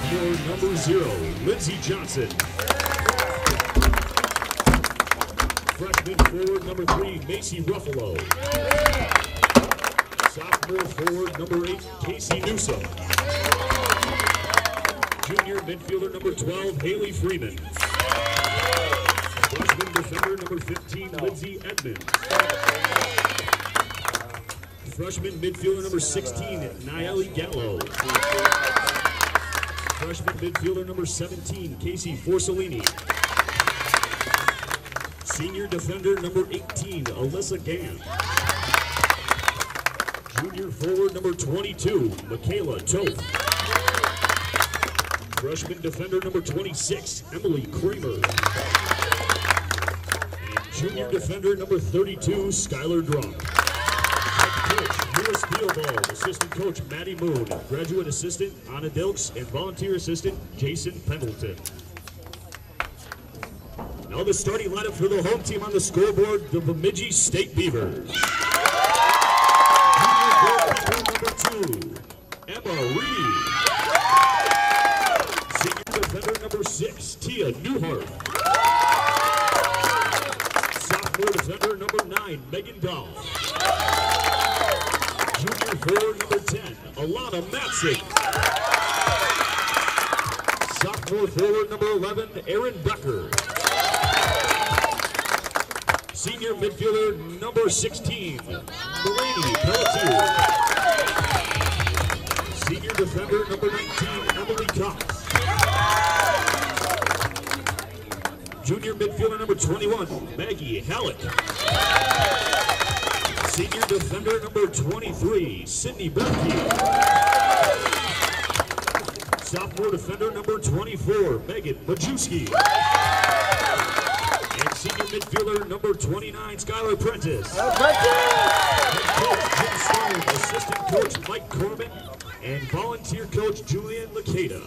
Sophomore number 0, Lindsey Johnson. Freshman forward number 3, Macy Ruffalo. Sophomore forward number 8, Casey Newsom. Junior midfielder number 12, Haley Freeman. Freshman defender number 15, Lindsay Edmonds. Freshman midfielder number 16, Nayeli Gallo. Freshman midfielder number 17, Casey Forcellini. Senior defender number 18, Alyssa Gann. Junior forward number 22, Michaela Toth. Freshman defender number 26, Emily Kramer. And junior defender number 32, Skylar Drum. Head coach, Lewis Theobald. Assistant coach, Maddie Moon. Graduate assistant, Anna Dilks. And volunteer assistant, Jason Pendleton. Now the starting lineup for the home team on the scoreboard, the Bemidji State Beavers. Junior goalkeeper number 2, Emma Reed. Senior defender number 6, Tia Newhart. Sophomore defender number 9, Megan Dahl. Junior forward number 10, Alana Matzik. Sophomore forward number 11, Aaron Becker. Senior midfielder number 16, Mulaney Pelletier. Senior defender number 19, Emily Cox. Junior midfielder number 21, Maggie Halleck. Senior defender number 23, Sydney Berkey. Sophomore defender number 24, Megan Majewski. And senior midfielder number 29, Skylar Prentice. Head coach Jim Stone, assistant coach Mike Corbin, and volunteer coach Julian Lakeda.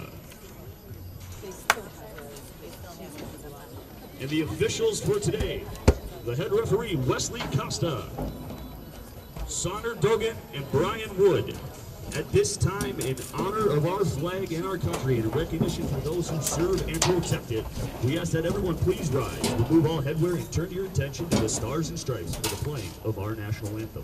And the officials for today, the head referee Wesley Costa, Sonner Dogan, and Brian Wood. At this time, in honor of our flag and our country, in recognition for those who serve and protect it, we ask that everyone please rise, remove all headwear, and turn your attention to the stars and stripes for the playing of our national anthem.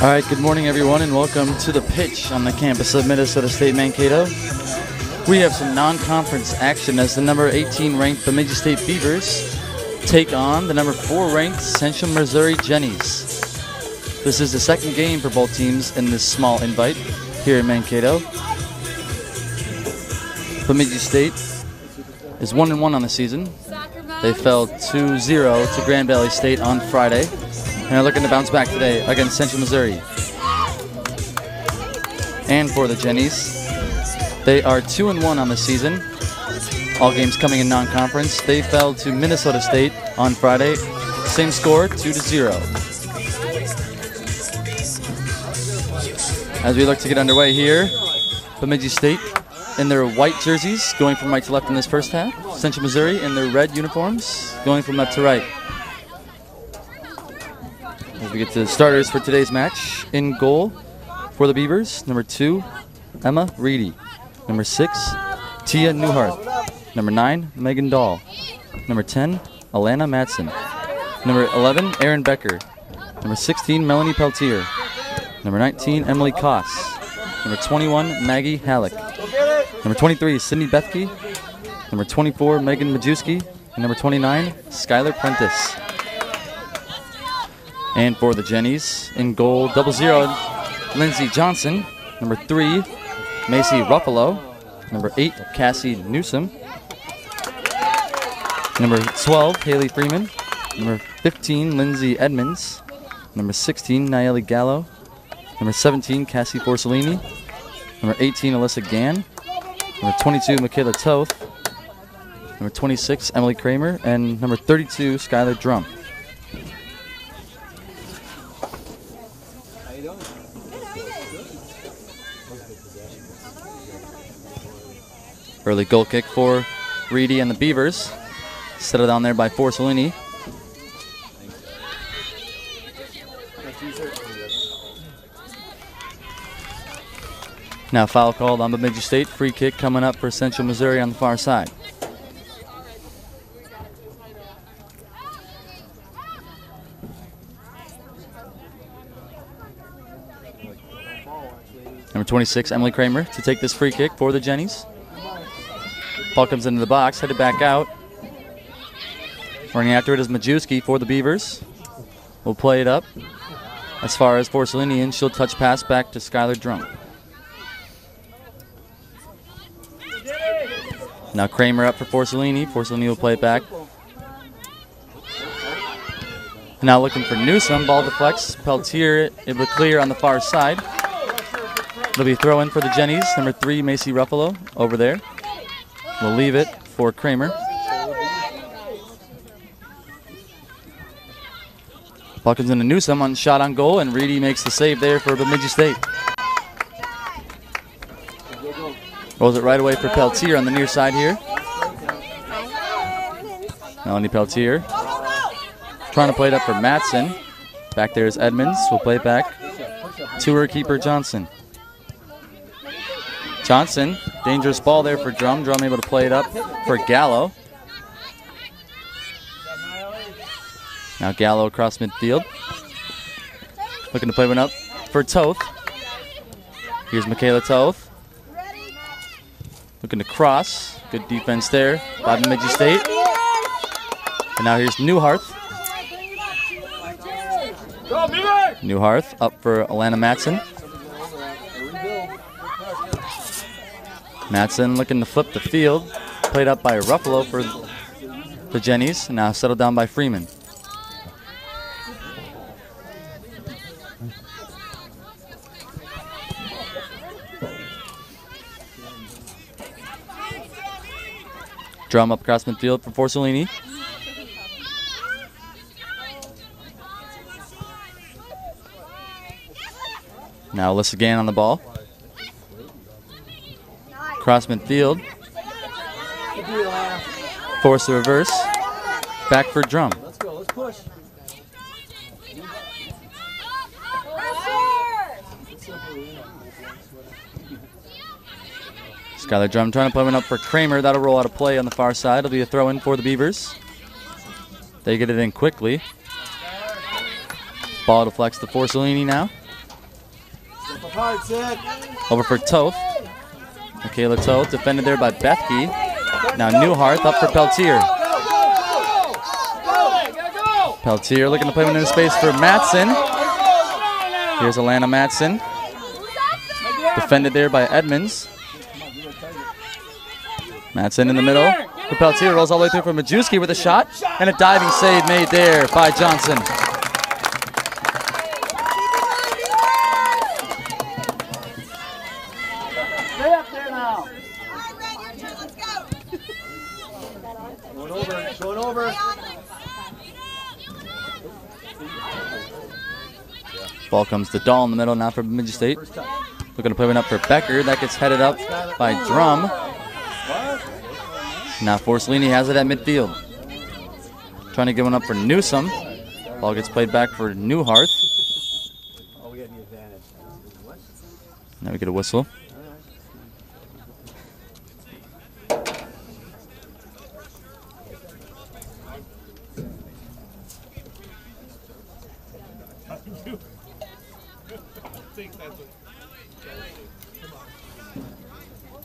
All right, good morning everyone and welcome to the pitch on the campus of Minnesota State Mankato. We have some non-conference action as the number 18 ranked Bemidji State Beavers take on the number 4 ranked Central Missouri Jennies. This is the second game for both teams in this small invite here in Mankato. Bemidji State is 1-1 on the season. They fell 2-0 to Grand Valley State on Friday, and are looking to bounce back today against Central Missouri. And for the Jennies, they are 2-1 on the season. All games coming in non-conference. They fell to Minnesota State on Friday. Same score, 2-0. As we look to get underway here, Bemidji State in their white jerseys, going from right to left in this first half. Central Missouri in their red uniforms, going from left to right. As we get to the starters for today's match, in goal for the Beavers, number 2, Emma Reedy. Number 6, Tia Newhart. Number 9, Megan Dahl. Number 10, Alana Matson. Number 11, Erin Becker. Number 16, Melanie Peltier. Number 19, Emily Koss. Number 21, Maggie Halleck. Number 23, Sydney Bethke. Number 24, Megan Majewski. And number 29, Skylar Prentice. And for the Jennies, in goal, 0-0, Lindsay Johnson. Number 3, Macy Ruffalo. Number 8, Cassie Newsom. Number 12, Haley Freeman. Number 15, Lindsay Edmonds. Number 16, Nayeli Gallo. Number 17, Cassie Forcellini. Number 18, Alyssa Gann. Number 22, Michaela Toth. Number 26, Emily Kramer. And number 32, Skylar Drum. Early goal kick for Reedy and the Beavers. Settled down there by Forcellini. Now foul called on Bemidji State. Free kick coming up for Central Missouri on the far side. Number 26, Emily Kramer, to take this free kick for the Jennies. Ball comes into the box, headed back out. Running after it is Majewski for the Beavers. We'll play it up. As far as Forcellini, and she'll touch pass back to Skylar Drum. Now Kramer up for Forcellini. Forcellini will play it back. Now looking for Newsom. Ball deflects. Peltier able to clear on the far side. It'll be a throw in for the Jennies. Number 3, Macy Ruffalo over there. We'll leave it for Kramer. Ball comes into Newsom on shot on goal, and Reedy makes the save there for Bemidji State. Rolls it right away for Peltier on the near side here. Melanie Peltier trying to play it up for Matson. Back there is Edmonds. We'll play it back to her keeper, Johnson. Johnson, dangerous ball there for Drum. Drum able to play it up for Gallo. Now Gallo across midfield. Looking to play one up for Toth. Here's Michaela Toth. Looking to cross. Good defense there by Bemidji State. And now here's Newharth. Newharth up for Alana Matson. Matson looking to flip the field. Played up by Ruffalo for the Jennies. And now settled down by Freeman. Drum up across midfield for Forcellini. Now Alyssa Gann on the ball. Cross midfield. Force the reverse. Back for Drum. Let's go. Let's push. Skylar Drum trying to play one up for Kramer. That'll roll out of play on the far side. It'll be a throw in for the Beavers. They get it in quickly. Ball deflects to Forcellini now. Over for Toth. Michaela Toth defended there by Bethke. Now Newharth up for Peltier. Peltier looking to play one in space for Matson. Here's Alana Matson. Defended there by Edmonds. Matson in the middle. Peltier rolls all the way through for Majewski with a shot. And a diving save made there by Johnson. Stay up there now. Going over. Ball comes to Dahl in the middle now for Bemidji State. Looking to play one up for Becker. That gets headed up by Drum. Now Forcellini has it at midfield. Trying to get one up for Newsome. Ball gets played back for Newhart. Now we get a whistle.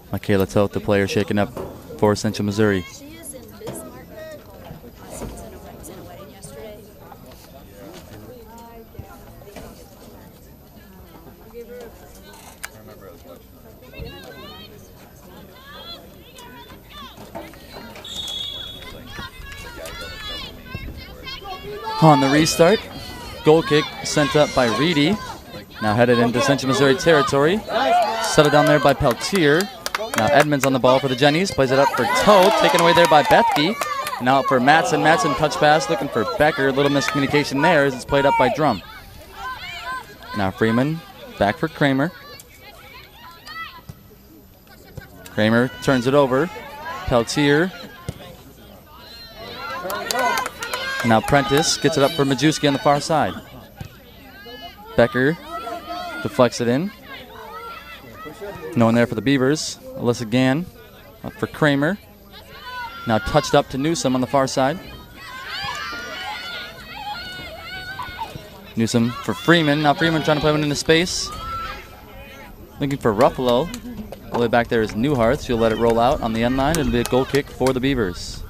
Michaela Toth, the player shaking up for Central Missouri. She is in Bismarck. She was in a wedding yesterday. On the restart, goal kick sent up by Reedy. Now headed into Central Missouri territory. Settled down there by Peltier. Now Edmonds on the ball for the Jennies. Plays it up for Toth. Taken away there by Bethke. Now for Matson. Matson touch pass looking for Becker. A little miscommunication there as it's played up by Drum. Now Freeman back for Kramer. Kramer turns it over. Peltier. Now Prentice gets it up for Majewski on the far side. Becker deflects it in. No one there for the Beavers. Alyssa Gann up for Kramer. Now touched up to Newsome on the far side. Newsome for Freeman. Now Freeman trying to play one into space. Looking for Ruffalo. All the way back there is Newhart. She'll let it roll out on the end line. It'll be a goal kick for the Beavers.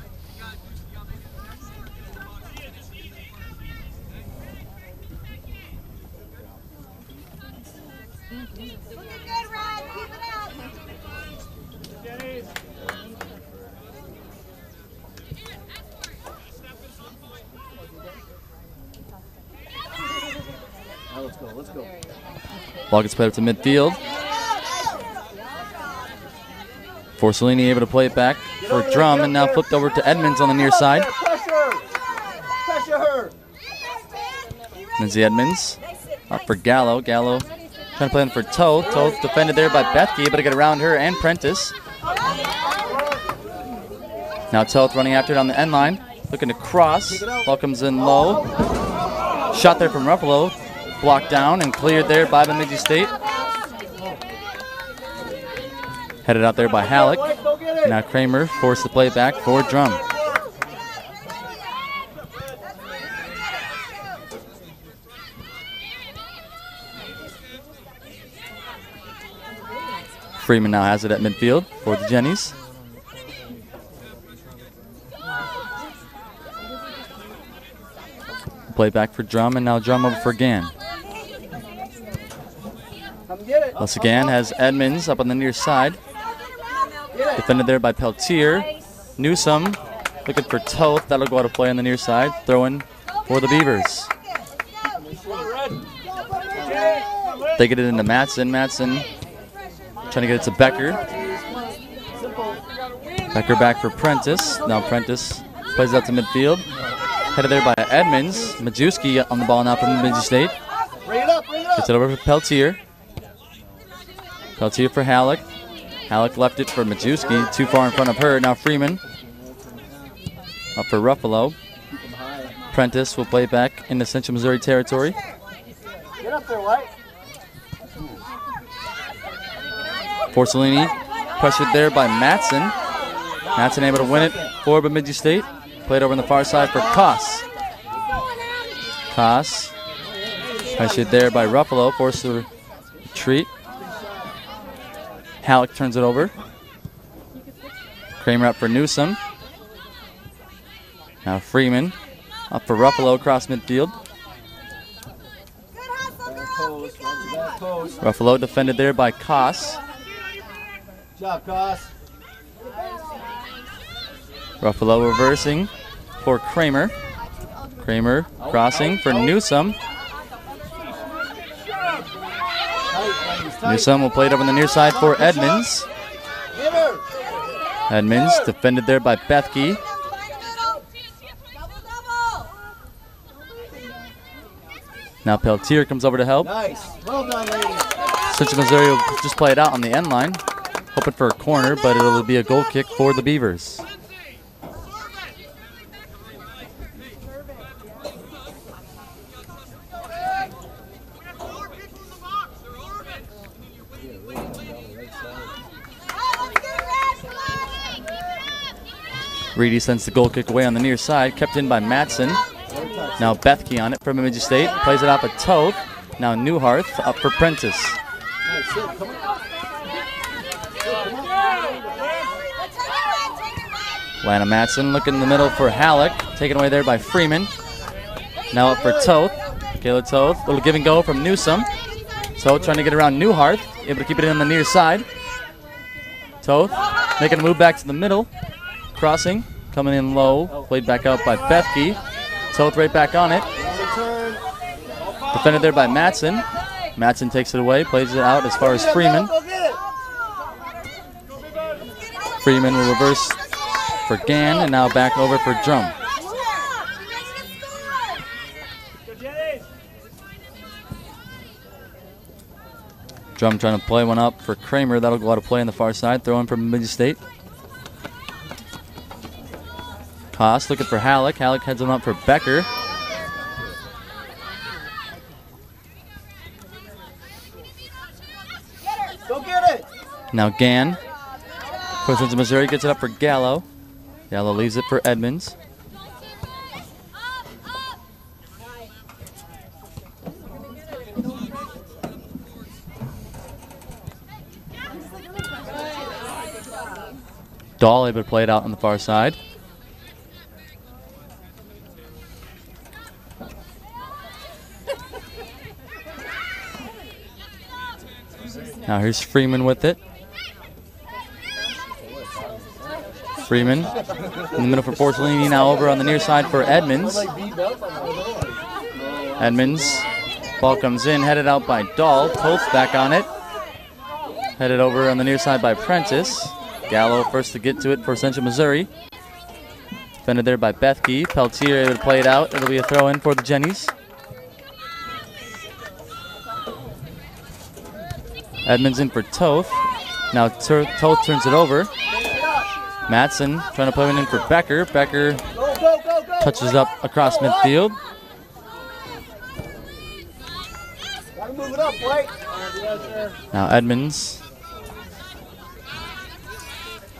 Let's go. Ball gets played up to midfield. Forcellini able to play it back for Drum, and now flipped over to Edmonds on the near side. Pressure her. Lindsay Edmonds up for Gallo. Gallo trying to play in for Toth. Toth defended there by Bethke, able to get around her and Prentice. Now Toth running after it on the end line, looking to cross. Ball comes in low. Shot there from Ruffalo. Blocked down and cleared there by Bemidji State. Headed out there by Halleck. Now Kramer forced to play back for Drum. Freeman now has it at midfield for the Jennies. Play back for Drum, and now Drum over for Gann. Alyssa Gann has Edmonds up on the near side. Defended there by Peltier. Newsome looking for Toth. That'll go out of play on the near side. Throw in for the Beavers. They get it into Matson. Matson trying to get it to Becker. Becker back for Prentice. Now Prentice plays out to midfield. Headed there by Edmonds. Majewski on the ball now from Bemidji State. Gets it over for Peltier. Peltier for Halleck. Halleck left it for Majewski. Too far in front of her. Now Freeman. Up for Ruffalo. Prentice will play back into Central Missouri territory. Get up there, White. Forcellini pressured there by Matson. Matson able to win it for Bemidji State. Played over on the far side for Koss. Koss pressured there by Ruffalo. Forced to retreat. Halleck turns it over. Kramer up for Newsome. Now Freeman up for Ruffalo across midfield. Good hustle, girls. Keep Ruffalo defended there by Koss. Good job, Koss. Ruffalo reversing for Kramer. Kramer crossing for Newsome. Newsome will play it over on the near side for Edmonds. Edmonds defended there by Bethke. Now Peltier comes over to help. Nice. Well done, ladies. Central Missouri will just play it out on the end line, hoping for a corner, but it'll be a goal kick for the Beavers. Reedy sends the goal kick away on the near side, kept in by Matson. Now Bethke on it from Bemidji State, plays it off at Toth. Now Newharth up for Prentice. Lana Matson looking in the middle for Halleck, taken away there by Freeman. Now up for Toth. Kayla Toth, little give and go from Newsome. Toth trying to get around Newharth, able to keep it in on the near side. Toth making a move back to the middle. Crossing, coming in low, played back out by Bethke. Toth right back on it. Defended there by Matson. Matson takes it away, plays it out as far as Freeman. Freeman will reverse for Gann, and now back over for Drum. Drum trying to play one up for Kramer. That'll go out of play on the far side. Throw in from Bemidji State. Koss looking for Halleck. Halleck heads him up for Becker. Go get it. Now Gann. Pushes to Missouri, gets it up for Gallo. Gallo leaves it for Edmonds. Dahl able to play it out on the far side. Now here's Freeman with it. Freeman in the middle for Porcellini, now over on the near side for Edmonds. Edmonds, ball comes in, headed out by Dahl. Toth back on it. Headed over on the near side by Prentice. Gallo first to get to it for Central Missouri. Defended there by Bethke. Peltier able to play it out. It'll be a throw in for the Jennies. Edmonds in for Toth. Now Toth turns it over. Matson trying to play one in for Becker. Becker touches up across midfield. Now Edmonds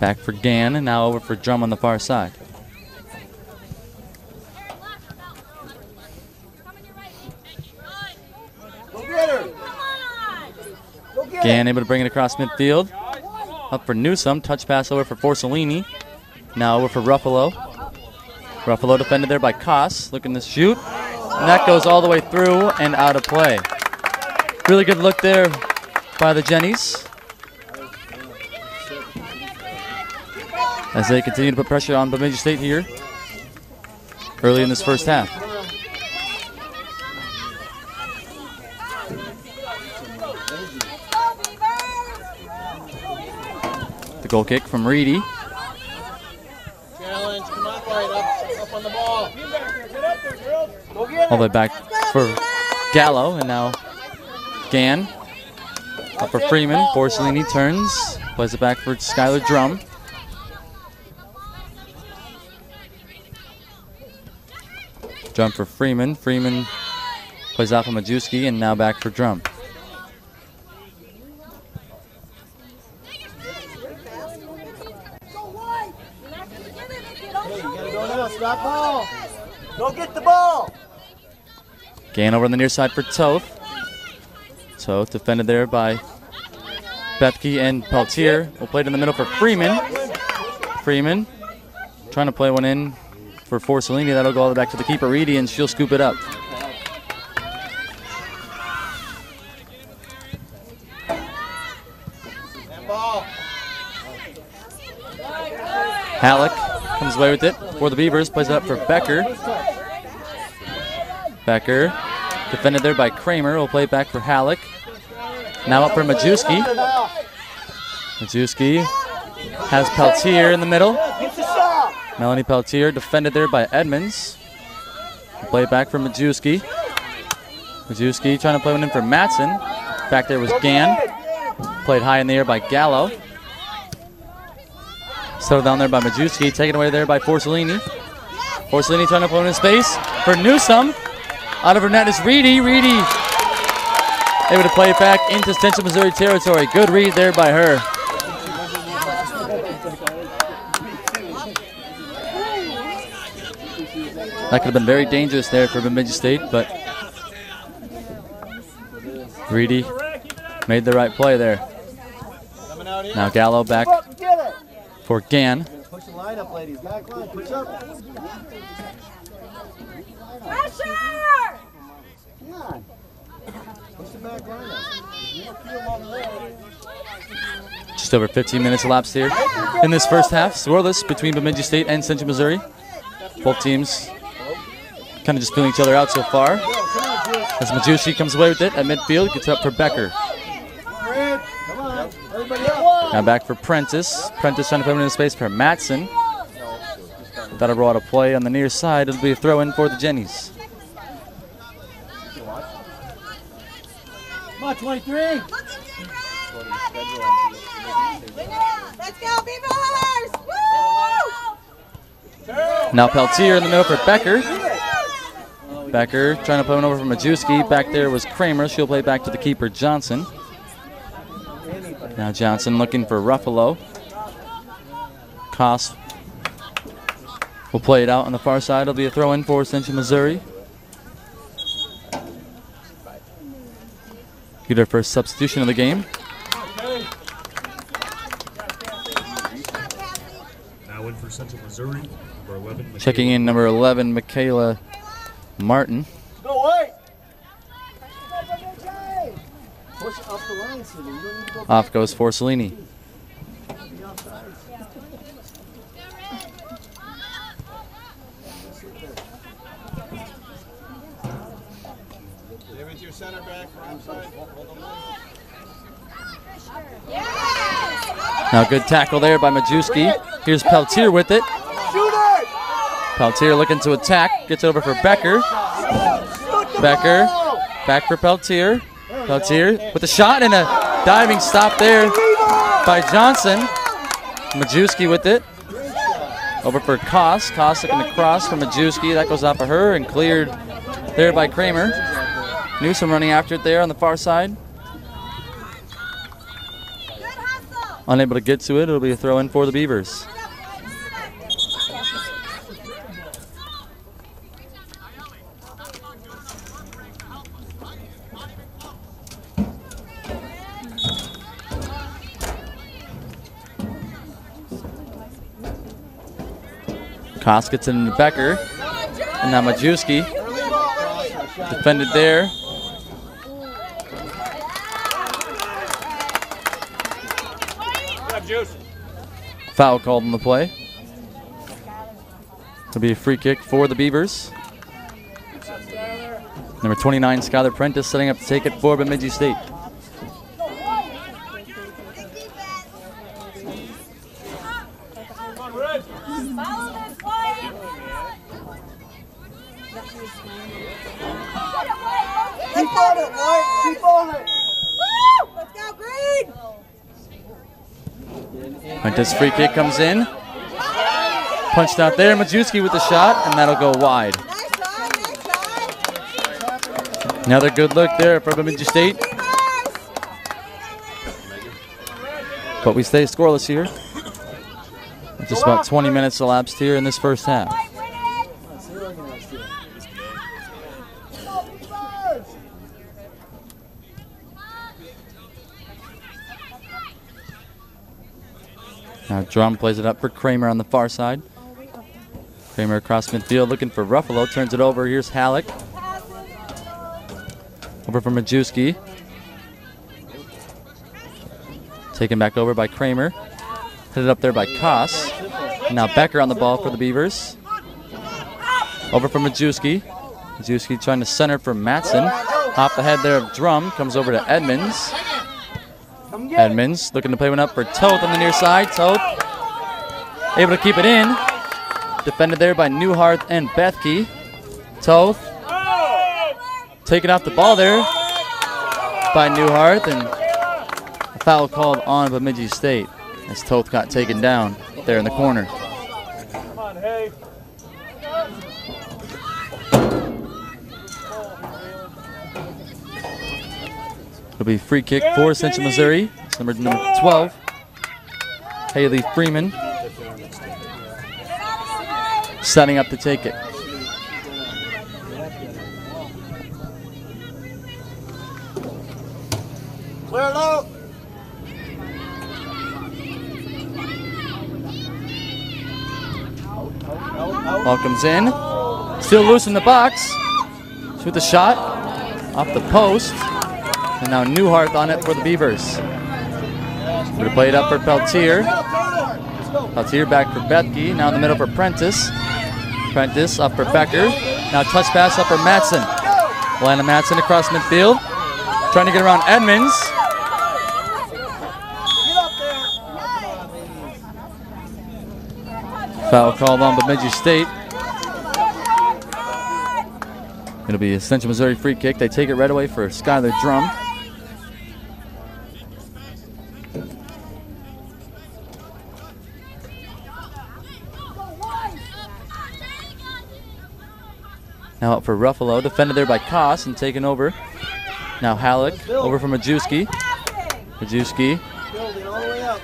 back for Gann, and now over for Drum on the far side. Gann able to bring it across midfield. Up for Newsome. Touch pass over for Porcellini. Now over for Ruffalo. Ruffalo defended there by Koss. Looking to shoot. And that goes all the way through and out of play. Really good look there by the Jennies, as they continue to put pressure on Bemidji State here early in this first half. The goal kick from Reedy. Challenge, come on, right up on the ball. All the way back for Gallo, and now Gann. Up for Freeman. Porcellini turns, plays it back for Skylar Drum. Drum for Freeman. Freeman plays off of Majewski, and now back for Drum. Stop ball. Go get the ball. Gann over on the near side for Toth. Toth defended there by Bethke and Peltier. Will play it in the middle for Freeman. Freeman trying to play one in for Porcellini. That'll go all the way back to the keeper, Reedy, and she'll scoop it up. Halleck comes away with it for the Beavers, plays it up for Becker. Becker, defended there by Kramer, will play it back for Halleck. Now up for Majewski. Majewski has Peltier in the middle. Melanie Peltier, defended there by Edmonds. Will play it back for Majewski. Majewski trying to play one in for Matson. Back there was Gann. Played high in the air by Gallo. Settled down there by Majewski, taken away there by Forcellini. Forcellini trying to play one in space for Newsome. Out of her net is Reedy. Reedy able to play it back into Central Missouri territory. Good read there by her. That could have been very dangerous there for Bemidji State, but Reedy made the right play there. Now Gallo back for Gann. Push the line up, ladies. Back line, push up. Pressure! Come on. Push the back line up. Just over 15 minutes elapsed here in this first half. Scoreless between Bemidji State and Central Missouri. Both teams kind of just feeling each other out so far. As Majewski comes away with it at midfield, gets up for Becker. Now back for Prentice. Prentice trying to put him in space for Matson. That'll roll out a play on the near side. It'll be a throw in for the Jennies. Come on, 23. Let's go, Beavers! Woo! Now Peltier in the middle for Becker. Becker trying to play one over for Majewski. Back there was Kramer. She'll play back to the keeper, Johnson. Now Johnson looking for Ruffalo. Koss will play it out on the far side. It'll be a throw in for Central Missouri. Get our first substitution of the game. Now in for Central Missouri, number 11. Checking in number 11, Michaela Martin. Go away. Push up the line, Cindy. You don't need to go back. Off goes Forcellini. David, your center back for outside. Now good tackle there by Majewski. Here's Peltier with it. Shoot it! Peltier looking to attack. Gets over for Becker. Becker back for Peltier. Peltier with a shot and a diving stop there by Johnson. Majewski with it. Over for Koss. Koss looking to cross from Majewski. That goes off of her and cleared there by Kramer. Newsome running after it there on the far side. Unable to get to it. It'll be a throw in for the Beavers. Koss gets it into Becker. And now Majewski. Defended there. Foul called on the play. It'll be a free kick for the Beavers. Number 29, Skylar Prentice, setting up to take it for Bemidji State. Keep on it, White. Keep on it. Woo! Let's go, Green! Prentice free kick comes in. Punched out there. Majewski with the shot, and that'll go wide. Nice try, nice try. Another good look there for Bemidji State. But we stay scoreless here. Just about 20 minutes elapsed here in this first half. Now Drum plays it up for Kramer on the far side. Kramer across midfield looking for Ruffalo. Turns it over. Here's Halleck. Over for Majewski. Taken back over by Kramer. Headed up there by Koss. Now Becker on the ball for the Beavers. Over from Majewski. Majewski trying to center for Matson. Off the head there of Drum. Comes over to Edmonds. Edmonds looking to play one up for Toth on the near side. Toth able to keep it in. Defended there by Newhart and Bethke. Toth taking off the ball there by Newhart, and a foul called on Bemidji State as Toth got taken down there in the corner. Come on, hey. It'll be free kick for Central Missouri. It's number 12, Haley Freeman, setting up to take it. Clear it out. Ball comes in. Still loose in the box. Shoot the shot off the post. And now Newhart on it for the Beavers. We're play it up for Peltier. Peltier back for Bethke. Now in the middle for Prentice. Prentice up for Becker. Now touch pass up for Matson. Lana Matson across midfield. Trying to get around Edmonds. Foul called on Bemidji State. It'll be a Central Missouri free kick. They take it right away for Skylar Drum. Now up for Ruffalo, defended there by Koss and taken over. Now Halleck over from Majewski. Majewski. Building all the way up.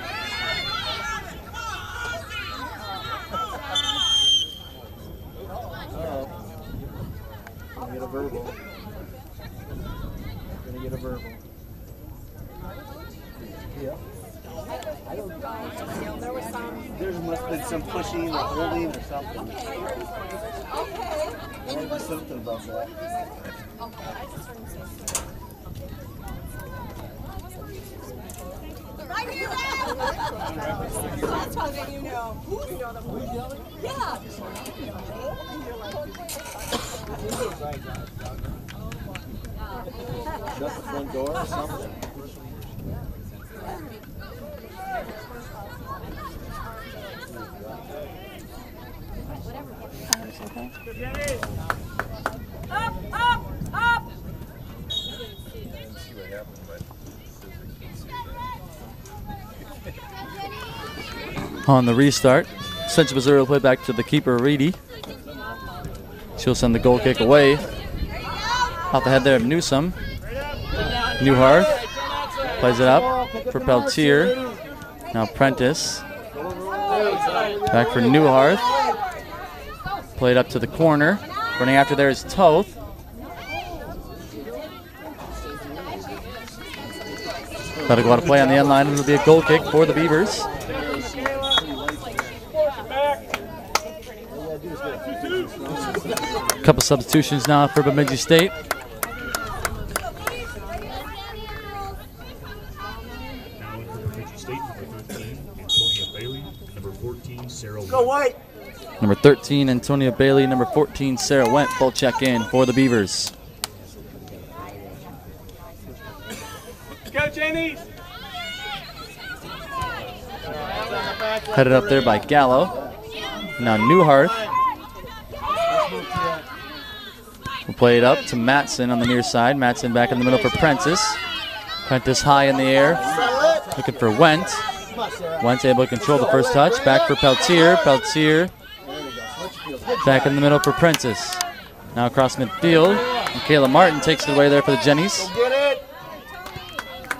Gonna get a verbal. Gonna get a verbal. Yeah. There must have been some pushing or holding or something. There was something about that. Right here. That's how that you know. You know them. Yeah. Shut the front door or something. Up, up, up. On the restart, Central Missouri will play back to the keeper, Reedy. She'll send the goal kick away. Off the head there of Newsome. Newhart plays it up for Peltier. Now Prentice. Back for Newhart. Played up to the corner. Running after there is Toth. Got to go out of play on the end line. It'll be a goal kick for the Beavers. Couple substitutions now for Bemidji State. Now in for Bemidji State, number 13, Antonia Bailey, number 14, Sarah Go white. Number 13, Antonia Bailey. Number 14, Sarah Went. Both check in for the Beavers. Go, Jenny. Headed up there by Gallo. Now Newhart will play it up to Matson on the near side. Matson back in the middle for Prentice. Prentice high in the air, looking for Went. Went able to control the first touch. Back for Peltier. Peltier back in the middle for Prentice. Now across midfield. Michaela Martin takes it away there for the Jennies.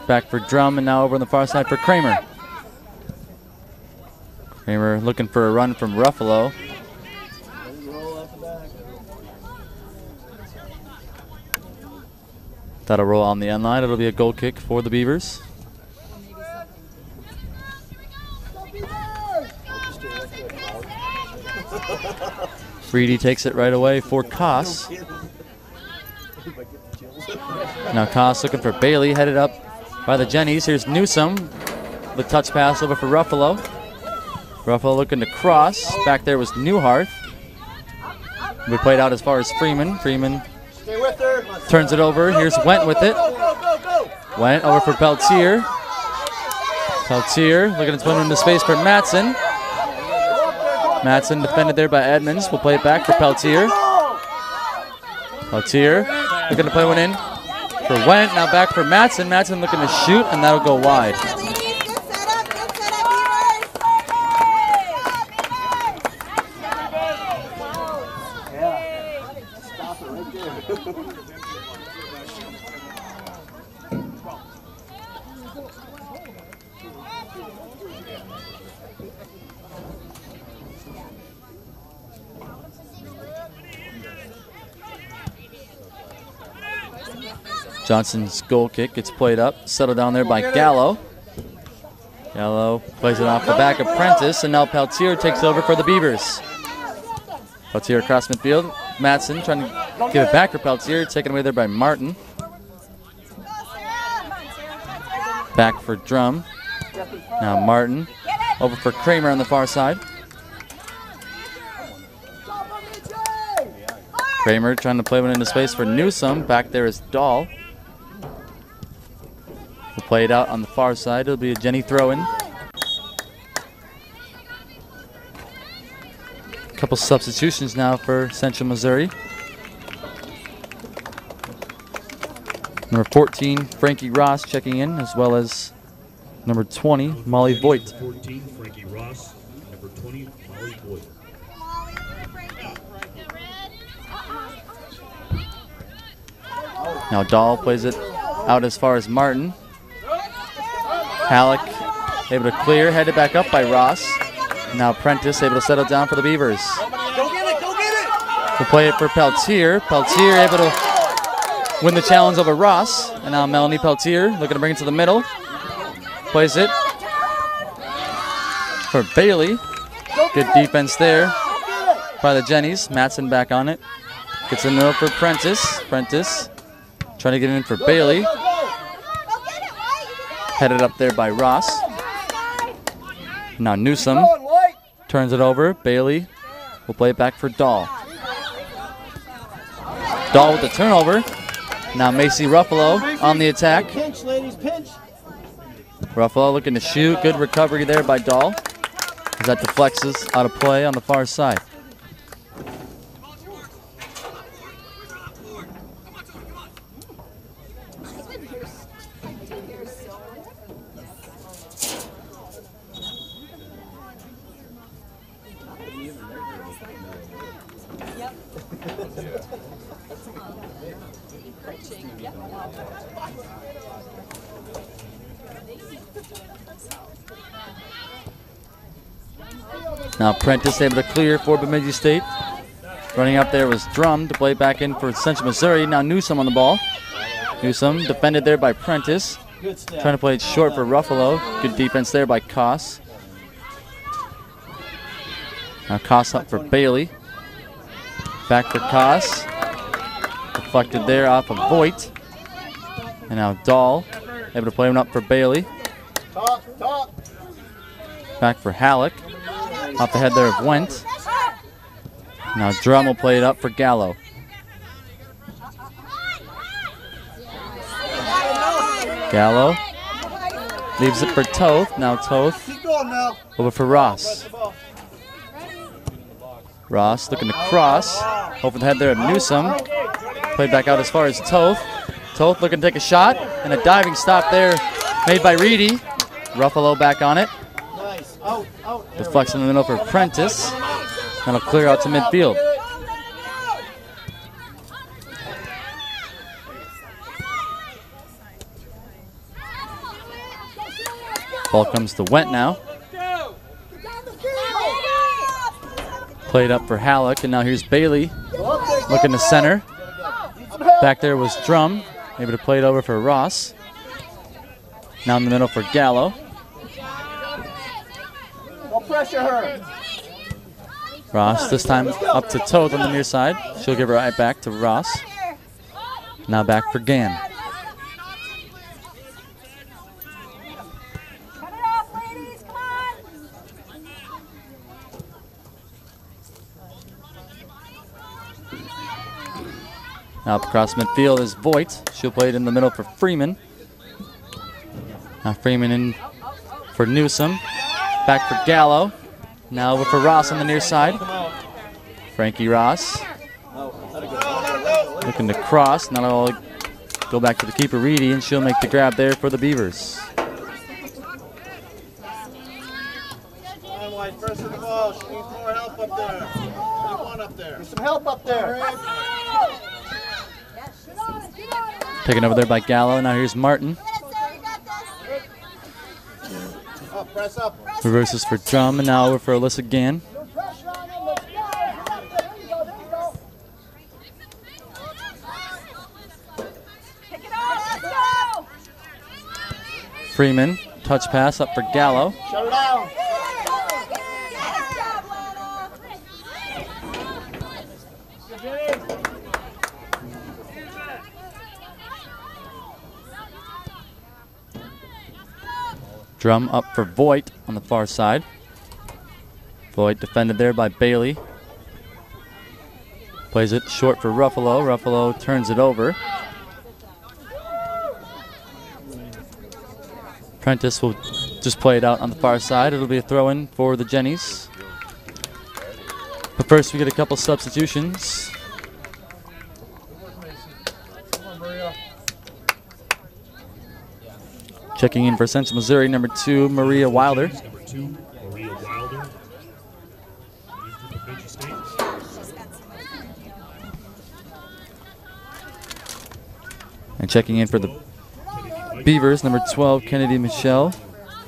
Back for Drum, and now over on the far side for Kramer. Kramer looking for a run from Ruffalo. That'll roll on the end line. It'll be a goal kick for the Beavers. Reedy takes it right away for Koss. Now Koss looking for Bailey, headed up by the Jennies. Here's Newsome. The touch pass over for Ruffalo. Ruffalo looking to cross. Back there was Newhart. We played out as far as Freeman. Freeman Stay with her. turns it over. Here's Went with it. Went over for Peltier. Peltier looking to put him into space for Matson. Matson defended there by Edmonds. We'll play it back for Peltier. Peltier looking to play one in for Went. Now back for Matson. Matson looking to shoot, and that'll go wide. Johnson's goal kick gets played up, settled down there by Gallo. Gallo plays it off the back of Prentice, and now Peltier takes over for the Beavers. Peltier across midfield. Matson trying to give it back for Peltier, taken away there by Martin. Back for Drum. Now Martin over for Kramer on the far side. Kramer trying to play one into space for Newsome. Back there is Dahl. We'll play it out on the far side. It'll be a Jenny throw-in. Couple substitutions now for Central Missouri. Number 14, Frankie Ross checking in, as well as number 20, Molly Voigt. 14, Frankie Ross. Number 20, Molly Voigt. Now Dahl plays it out as far as Martin. Halleck able to clear, headed back up by Ross. Now Prentice able to settle down for the Beavers. Go get it, go get it. We'll play it for Peltier. Peltier able to win the challenge over Ross. And now Melanie Peltier looking to bring it to the middle. Plays it for Bailey. Good defense there by the Jennies. Matson back on it. Gets in the middle for Prentice. Prentice trying to get in for Bailey. Headed up there by Ross. Now Newsome turns it over. Bailey will play it back for Dahl. Dahl with the turnover. Now Macy Ruffalo on the attack. Pinch, ladies, pinch. Ruffalo looking to shoot. Good recovery there by Dahl. As that deflects out of play on the far side. Now Prentice able to clear for Bemidji State. Running up there was Drum to play back in for Central Missouri. Now Newsome on the ball. Newsome defended there by Prentice. Trying to play it short for Ruffalo. Good defense there by Koss. Now Koss up for Bailey. Back for Koss. Deflected there off of Voigt. And now Dahl able to play one up for Bailey. Back for Halleck. Off the head there of Went. Now Drum will play it up for Gallo. Gallo leaves it for Toth. Now Toth over for Ross. Ross looking to cross. Over the head there of Newsome. Played back out as far as Toth. Toth looking to take a shot. And a diving stop there made by Reedy. Ruffalo back on it. Deflects in the middle for Prentice. That'll clear out to midfield. Ball comes to Went now. Played up for Halleck, and now here's Bailey looking to center. Back there was Drum, able to play it over for Ross. Now in the middle for Gallo. Pressure her. Ross this time up to Toth on the near side. She'll give it right back to Ross. Now back for Gann. Now up across midfield is Voigt. She'll play it in the middle for Freeman. Now Freeman in for Newsom. Back for Gallo. Now over for Ross on the near side. Frankie Ross. Looking to cross. Now it'll go back to the keeper, Reedy, and she'll make the grab there for the Beavers. First of the ball, she needs more help up there. One up there. Get some help up there. Taken over there by Gallo. Now here's Martin. Press up. Reverses for Drum, and now over for Alyssa Gann. Freeman, touch pass up for Gallo. Shut her down. Drum up for Voigt on the far side. Voigt defended there by Bailey. Plays it short for Ruffalo. Ruffalo turns it over. Prentice will just play it out on the far side. It'll be a throw-in for the Jennies. But first we get a couple substitutions. Checking in for Central Missouri, number 2, Maria Wilder. Number 2, Maria Wilder. Bemidji State. And checking in for the Beavers, number 12, Kennedy Michelle.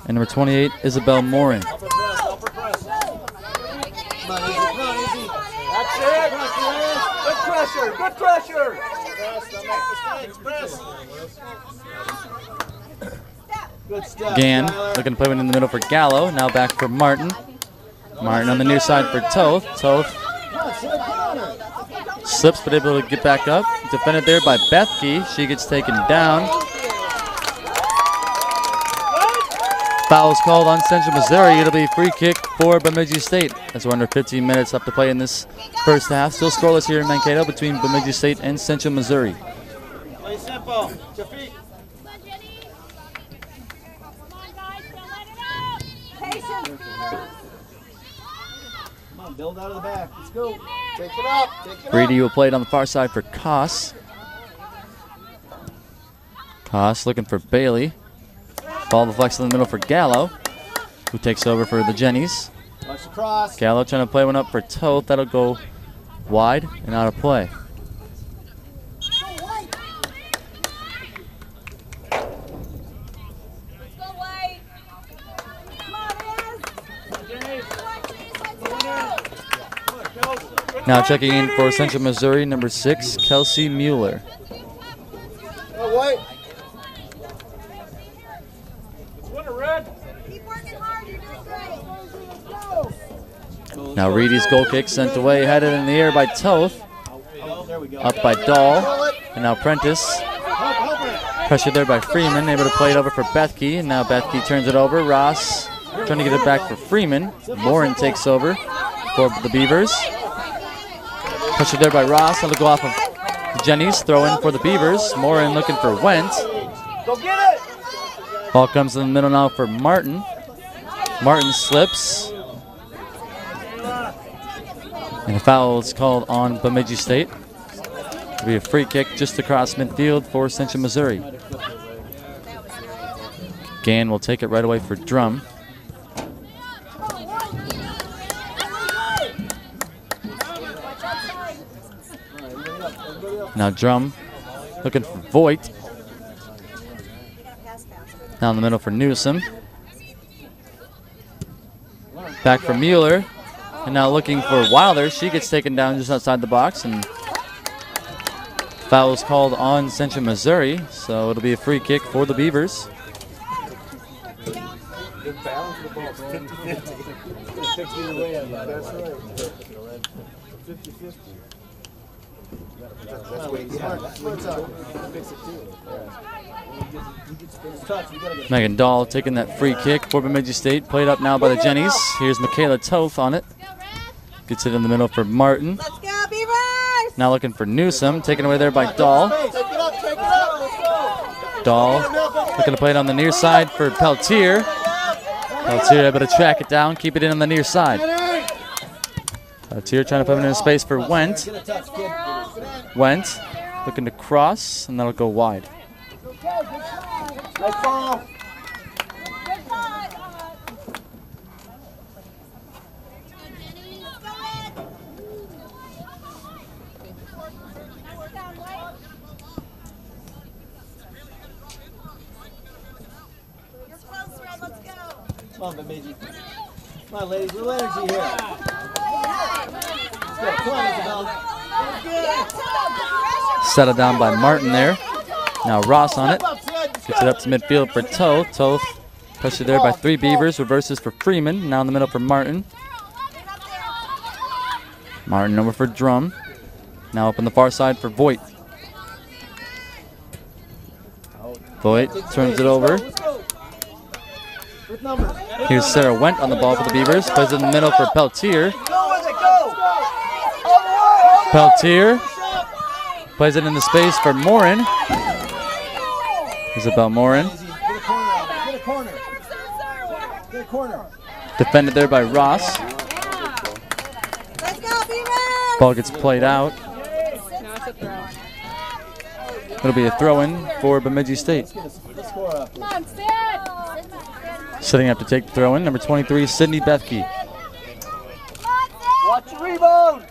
And number 28, Isabel Morin. Upper press, upper press. Come on, easy, come on, easy. That's it. Good pressure, good pressure. Press, don't make mistakes, press. Good step, Gann Tyler. looking to play one in the middle for Gallo. Now back for Martin. Martin on the near side for Toth. Toth slips but able to get back up. Defended there by Bethke. She gets taken down. Foul's called on Central Missouri. It'll be free kick for Bemidji State as we're under 15 minutes left to play in this first half. Still scoreless here in Mankato between Bemidji State and Central Missouri. Play simple. Your feet. Come on, build out of the back. Let's go. Take it up. Take it Reedy will play it on the far side for Koss. Koss looking for Bailey. Ball deflects in the middle for Gallo, who takes over for the Jennies. Watch the cross. Gallo trying to play one up for Toth. That'll go wide and out of play. Now checking in for Central Missouri, number 6, Kelsey Mueller. Oh, wait. Now Reedy's goal kick sent away, headed in the air by Toth. Up by Dahl. And now Prentice. Pressured there by Freeman, able to play it over for Bethke. And now Bethke turns it over. Ross trying to get it back for Freeman. Morin takes over for the Beavers. Pressured there by Ross. That'll go off of the Jennies. Throw in for the Beavers. Morin looking for Went. Go get it. Ball comes in the middle now for Martin. Martin slips. And a foul is called on Bemidji State. It'll be a free kick just across midfield for Central Missouri. Gann will take it right away for Drum. Now Drum looking for Voigt. Down the middle for Newsom. Back for Mueller. And now looking for Wilder. She gets taken down just outside the box. And foul is called on Central Missouri. So it'll be a free kick for the Beavers. Good balance the ball, 50-50. That's right. 50-50. That's way Megan Dahl taking that free kick for Bemidji State. Played up now by the Jennies. Here's Michaela Toth on it. Gets it in the middle for Martin. Let's go, Beavers! Now looking for Newsom, taken away there by Dahl. Take it up, take it up. Let's go. Dahl looking to play it on the near side for Peltier. Peltier able to track it down, keep it in on the near side. Peltier trying to put it in space for Wendt. Wendt looking to cross, and that'll go wide. Nice ball. Come on, Bemidji. Come on, ladies. Little energy here. Let's go. Come on, Isabel. Settled down by Martin there. Now Ross on it. Gets it up to midfield for Toth. Toth pressured there by 3 Beavers. Reverses for Freeman. Now in the middle for Martin. Martin over for Drum. Now up on the far side for Voigt. Voigt turns it over. Here's Sarah Wendt on the ball for the Beavers. Plays it in the middle for Peltier. Peltier plays it in the space for Morin. Isabel Morin. Defended there by Ross. Ball gets played out. It'll be a throw-in for Bemidji State. Setting up to take the throw-in, number 23, Sydney Bethke. Watch the rebound.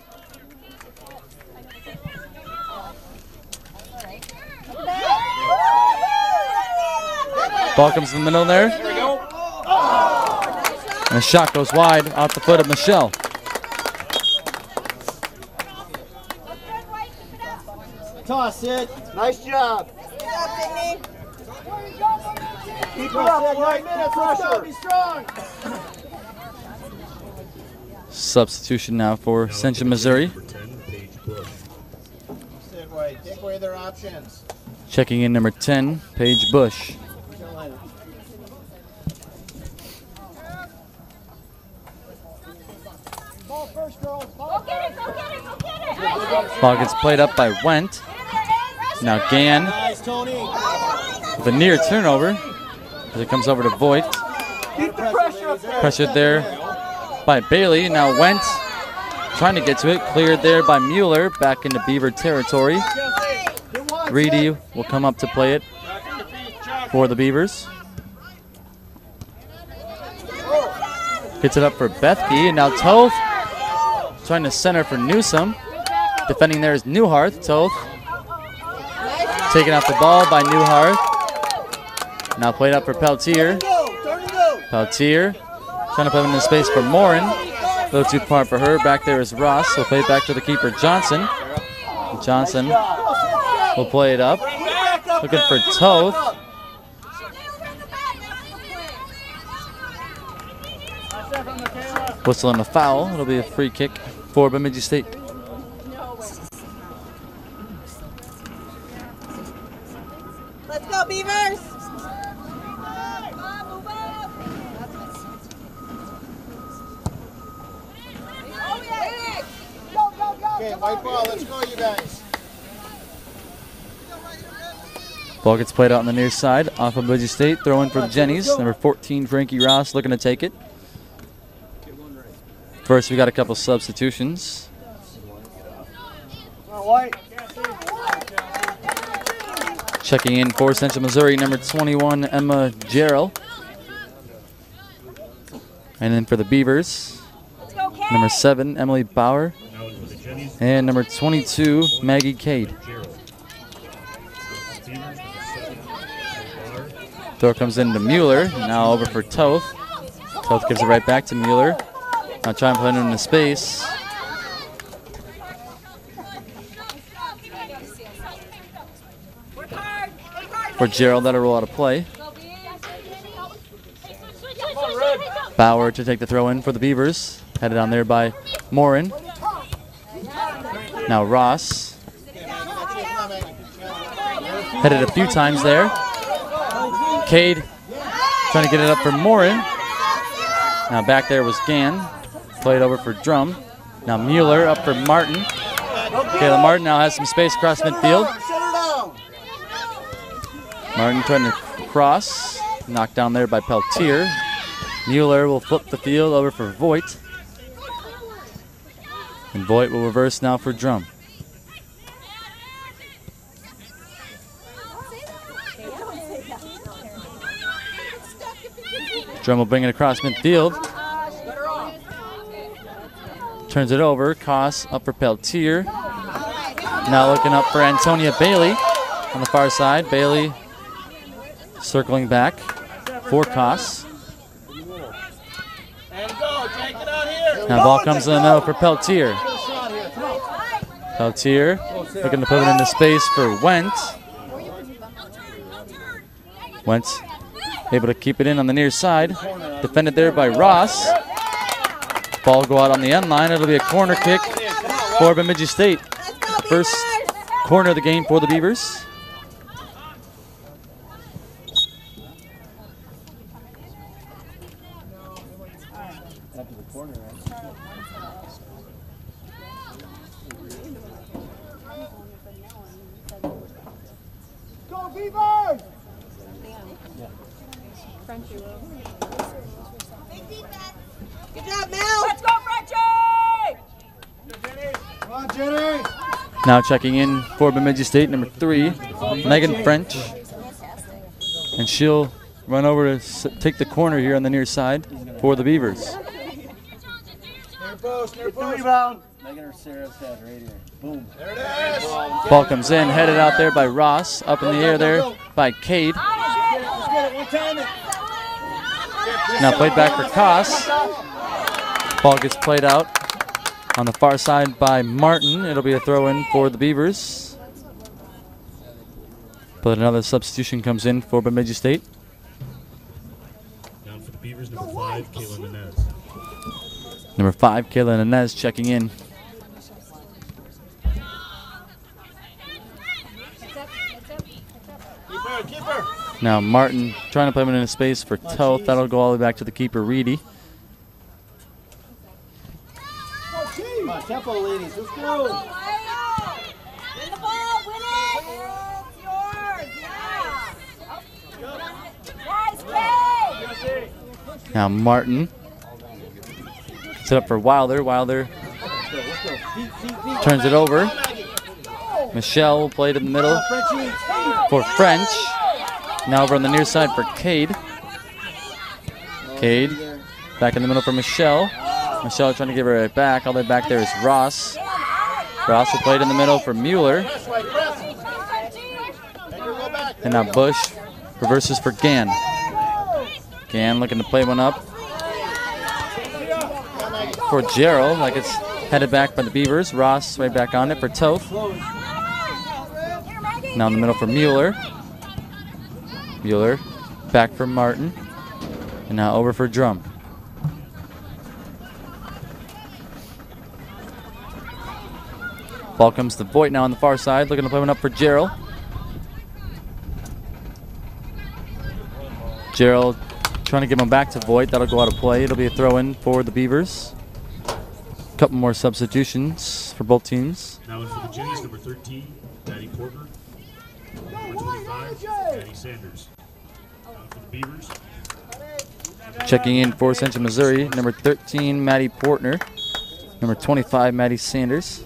Ball comes in the middle there. And the shot goes wide off the foot of Michelle. Toss it. Nice job. Keep it up. 9 minutes. Let's go. Be strong. Substitution now for Central Missouri. Take away their options. Checking in number 10, Paige Bush. Ball first, girls. Go get it, go get it, go get it. Ball gets played up by Wendt. Now Gann, Nice, Tony. the near turnover. As it comes over to Voigt. Keep the pressure up there. Pressured there by Bailey. Now Wendt trying to get to it. Cleared there by Mueller. Back into Beaver territory. Reedy will come up to play it for the Beavers. Gets it up for Bethke. And now Toth trying to center for Newsom. Defending there is Newharth. Toth taken off the ball by Newharth. Now played up for Peltier. Peltier trying to put him in the space for Morin. A little too far for her. Back there is Ross. He'll play it back to the keeper, Johnson. Johnson will play it up. Looking for Toth. Whistling a foul. It'll be a free kick for Bemidji State. Let's go, Beavers. Okay, white ball. Let's go, you guys. Ball gets played out on the near side off of Bemidji State. Throw in for the Jennies. Number 14, Frankie Ross looking to take it. First, we got a couple substitutions. Checking in for Central Missouri, number 21, Emma Jarrell. And then for the Beavers, number 7, Emily Bauer. And number 22, Maggie Cade. Throw comes into Mueller. Now over for Toth. Toth gives it right back to Mueller. Now try and put it into space. For Gerald, that'll roll out of play. Bauer to take the throw in for the Beavers. Headed on there by Morin. Now Ross. Headed a few times there. Cade trying to get it up for Morin. Now back there was Gann. Played over for Drum. Now Mueller up for Martin. Kayla Martin now has some space across midfield. Shut her down. Martin trying to cross. Knocked down there by Peltier. Mueller will flip the field over for Voigt. And Voigt will reverse now for Drum. Drum will bring it across midfield. Turns it over. Koss up for Peltier. Now looking up for Antonia Bailey on the far side. Bailey circling back for Koss. Now ball comes in the middle for Peltier. Peltier looking to put it into space for Wentz. Wentz able to keep it in on the near side. Defended there by Ross. Ball go out on the end line. It'll be a corner kick for Bemidji State. First corner of the game for the Beavers. Go Beavers! Good job, Mel. Let's go, Frenchie! Come on, Jenny! Now checking in for Bemidji State, number 3, Megan French. And she'll run over to take the corner here on the near side for the Beavers. Near post, near post. Rebound. Megan or Sarah's head right here. Boom. There it is. Ball comes in, headed out there by Ross. Up in the air there by Cade. Let's get it. One time it. Now played back for Koss. Ball gets played out on the far side by Martin. It'll be a throw-in for the Beavers. But another substitution comes in for Bemidji State. Down for the Beavers, number 5, Kayla Nanez. Number 5, Kayla Nanez checking in. Keep her. Now Martin trying to play him in a space for Toth. That'll go all the way back to the keeper, Reedy. Come on, tempo, ladies. Let's go. Win the ball, win it! It's yours, yeah! Nice, Kay! Now Martin. Set up for Wilder. Wilder turns it over. Michelle will play it in the middle for French. Now over on the near side for Cade. Cade back in the middle for Michelle. Michelle trying to give her it back. All the way back there is Ross. Ross will play it in the middle for Mueller. And now Bush reverses for Gann. Gann looking to play one up for Gerald, like it's headed back by the Beavers. Ross right back on it for Toth. Now in the middle for Mueller. Mueller back for Martin. And now over for Drum. Ball comes to Voigt now on the far side, looking to play one up for Gerald. Gerald trying to give him back to Voigt. That'll go out of play. It'll be a throw-in for the Beavers. Couple more substitutions for both teams. Now in for the Jennies, number 13, Maddie Porter. Number 25, Maddie Sanders. Now for the Beavers. Checking in for Central Missouri, number 13, Maddie Portner. Number 25, Maddie Sanders.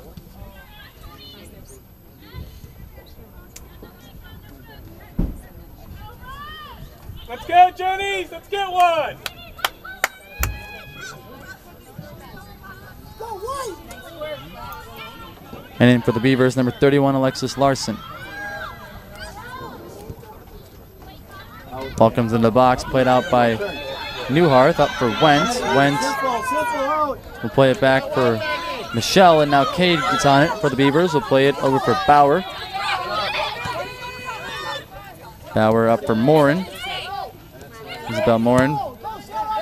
Let's go, Jennies! Let's get one! And in for the Beavers, number 31, Alexis Larson. Ball comes in the box, played out by Newharth, up for Wentz. Wentz will play it back for Michelle, and now Cade gets on it for the Beavers. Will play it over for Bauer. Bauer up for Morin. Isabel Morin,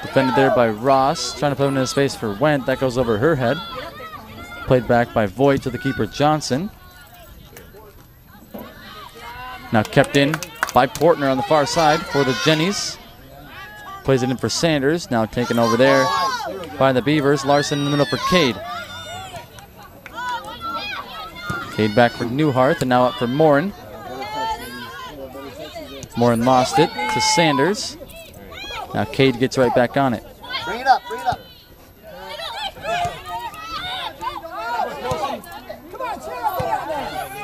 defended there by Ross, trying to put him into space for Wendt. That goes over her head. Played back by Voigt to the keeper Johnson. Now kept in by Portner on the far side for the Jennies. Plays it in for Sanders. Now taken over there by the Beavers. Larson in the middle for Cade. Cade back for Newhart, and now up for Morin. Morin lost it to Sanders. Now Cade gets right back on it. Bring it up, bring it up.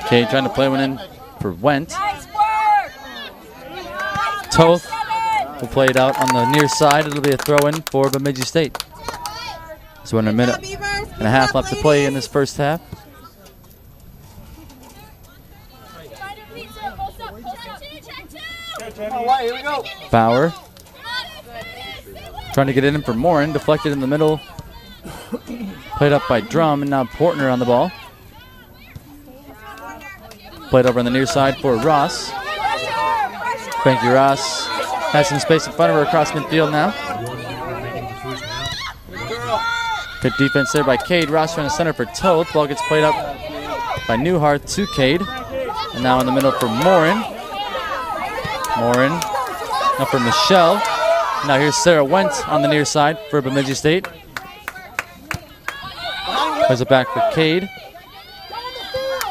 Cade trying to play one in for Went. Toth will play it out on the near side. It'll be a throw-in for Bemidji State. So we're in a minute and a half left to play in this first half. All right, here we go. Bauer trying to get it in for Morin. Deflected in the middle. Played up by Drum, and now Portner on the ball. Played over on the near side for Ross. Thank you, Ross. Has some space in front of her across midfield now. Good defense there by Cade. Ross trying to center for Toth. Ball gets played up by Newhart to Cade. And now in the middle for Morin. Morin up for Michelle. Now here's Sarah Went on the near side for Bemidji State. Plays it back for Cade.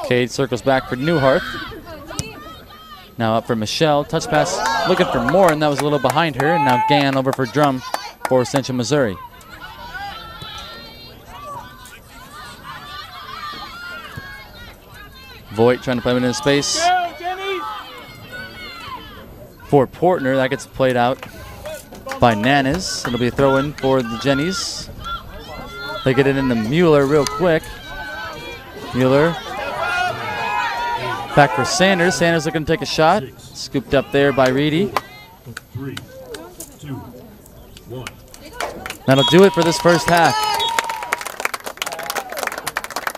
Cade circles back for Newhart. Now up for Michelle. Touch pass looking for Morin. That was a little behind her. And now Gann over for Drum for Central Missouri. Voigt trying to play it in space for Portner. That gets played out by Nanas. It'll be a throw-in for the Jennies. They get it into Mueller real quick. Mueller back for Sanders. Sanders looking to take a shot. Scooped up there by Reedy. 3, 2, 1. That'll do it for this first half.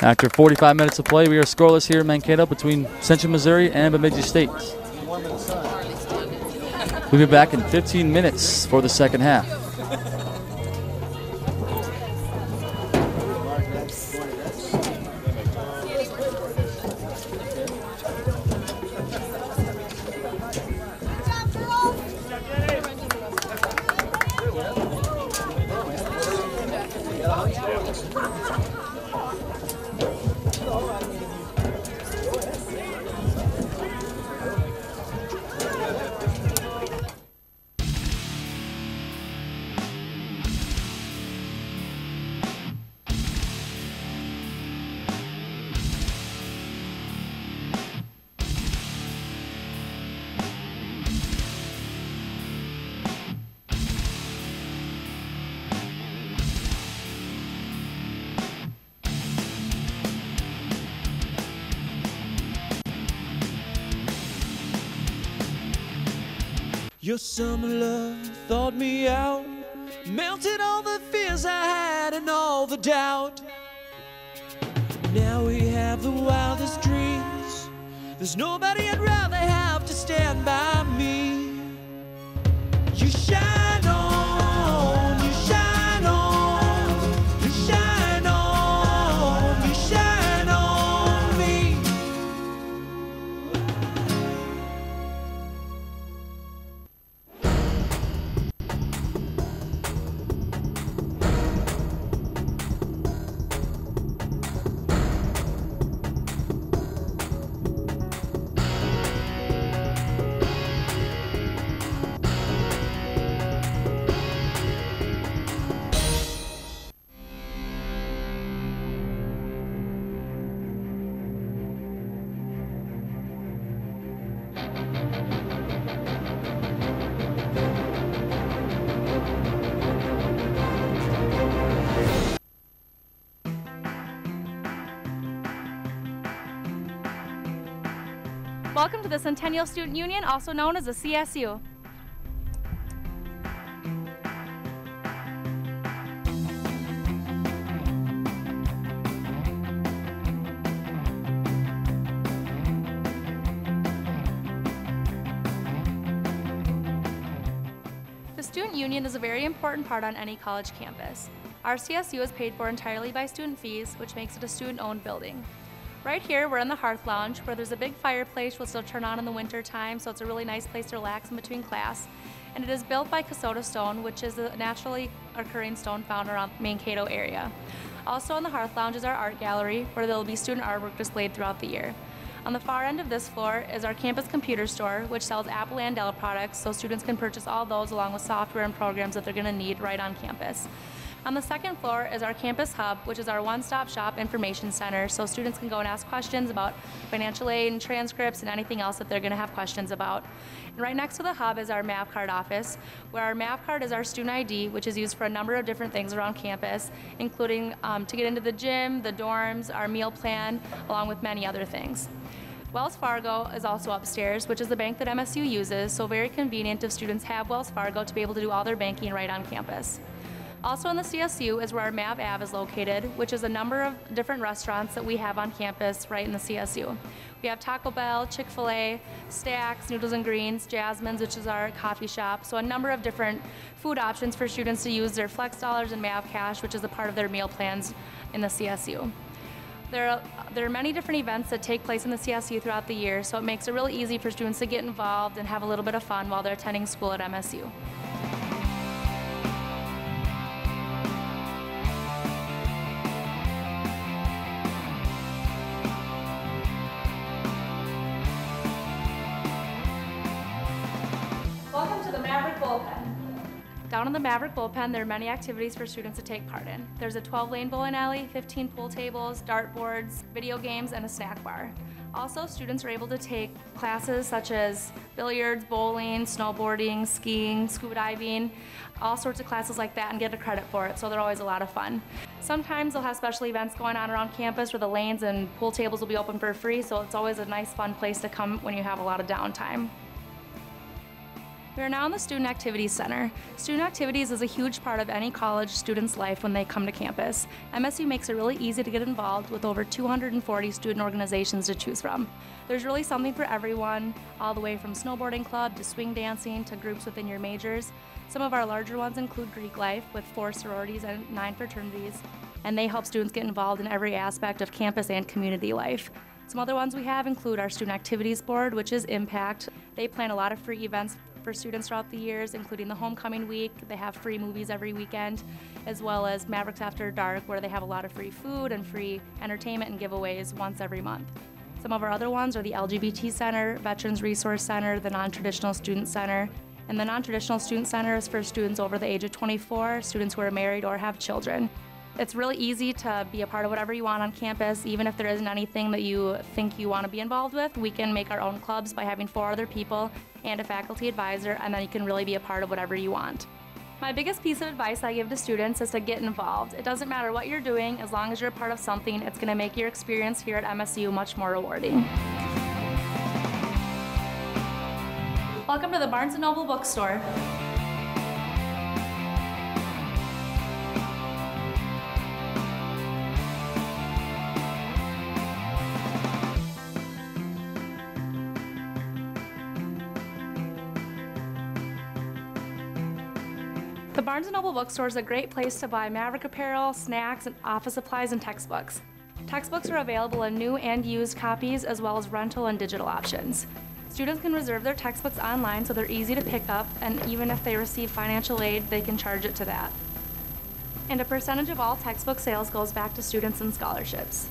After 45 minutes of play, we are scoreless here in Mankato between Central Missouri and Bemidji State. We'll be back in 15 minutes for the second half. Your summer love thawed me out, melted all the fears I had and all the doubt. Now we have the wildest dreams. There's nobody I'd rather have to stand by me. You shine on, you shine on, you shine on, you shine on me. Welcome to the Centennial Student Union, also known as the CSU. The Student Union is a very important part on any college campus. Our CSU is paid for entirely by student fees, which makes it a student-owned building. Right here, we're in the Hearth Lounge, where there's a big fireplace which will turn on in the winter time, so it's a really nice place to relax in between class. And it is built by Kasota stone, which is a naturally occurring stone found around the Mankato area. Also in the Hearth Lounge is our art gallery, where there will be student artwork displayed throughout the year. On the far end of this floor is our campus computer store, which sells Apple and Dell products, so students can purchase all those along with software and programs that they're going to need right on campus. On the second floor is our campus hub, which is our one-stop shop information center, so students can go and ask questions about financial aid and transcripts and anything else that they're going to have questions about. And right next to the hub is our MAV card office, where our MAV card is our student ID, which is used for a number of different things around campus, including to get into the gym, the dorms, our meal plan, along with many other things. Wells Fargo is also upstairs, which is the bank that MSU uses, so very convenient if students have Wells Fargo to be able to do all their banking right on campus. Also in the CSU is where our MAV Ave is located, which is a number of different restaurants that we have on campus right in the CSU. We have Taco Bell, Chick-fil-A, Stacks, Noodles and Greens, Jasmine's, which is our coffee shop, so a number of different food options for students to use their Flex Dollars and MAV Cash, which is a part of their meal plans in the CSU. There are many different events that take place in the CSU throughout the year, so it makes it really easy for students to get involved and have a little bit of fun while they're attending school at MSU. Welcome to the MAVRIK Bullpen. Down in the MAVRIK Bullpen, there are many activities for students to take part in. There's a 12-lane bowling alley, 15 pool tables, dartboards, video games, and a snack bar. Also, students are able to take classes such as billiards, bowling, snowboarding, skiing, scuba diving, all sorts of classes like that, and get a credit for it, so they're always a lot of fun. Sometimes they'll have special events going on around campus where the lanes and pool tables will be open for free, so it's always a nice, fun place to come when you have a lot of downtime. We are now in the Student Activities Center. Student Activities is a huge part of any college student's life when they come to campus. MSU makes it really easy to get involved with over 240 student organizations to choose from. There's really something for everyone, all the way from snowboarding club to swing dancing to groups within your majors. Some of our larger ones include Greek life with 4 sororities and 9 fraternities, and they help students get involved in every aspect of campus and community life. Some other ones we have include our Student Activities Board, which is Impact. They plan a lot of free events for students throughout the years, including the homecoming week. They have free movies every weekend, as well as Mavericks After Dark, where they have a lot of free food and free entertainment and giveaways once every month. Some of our other ones are the LGBT Center, Veterans Resource Center, the Non-Traditional Student Center, and the Non-Traditional Student Center is for students over the age of 24, students who are married or have children. It's really easy to be a part of whatever you want on campus. Even if there isn't anything that you think you want to be involved with, we can make our own clubs by having 4 other people and a faculty advisor, and then you can really be a part of whatever you want. My biggest piece of advice I give to students is to get involved. It doesn't matter what you're doing, as long as you're a part of something, it's going to make your experience here at MSU much more rewarding. Welcome to the Barnes & Noble Bookstore. The Barnes & Noble Bookstore is a great place to buy MAVRIK apparel, snacks, and office supplies and textbooks. Textbooks are available in new and used copies, as well as rental and digital options. Students can reserve their textbooks online so they're easy to pick up, and even if they receive financial aid, they can charge it to that. And a percentage of all textbook sales goes back to students and scholarships.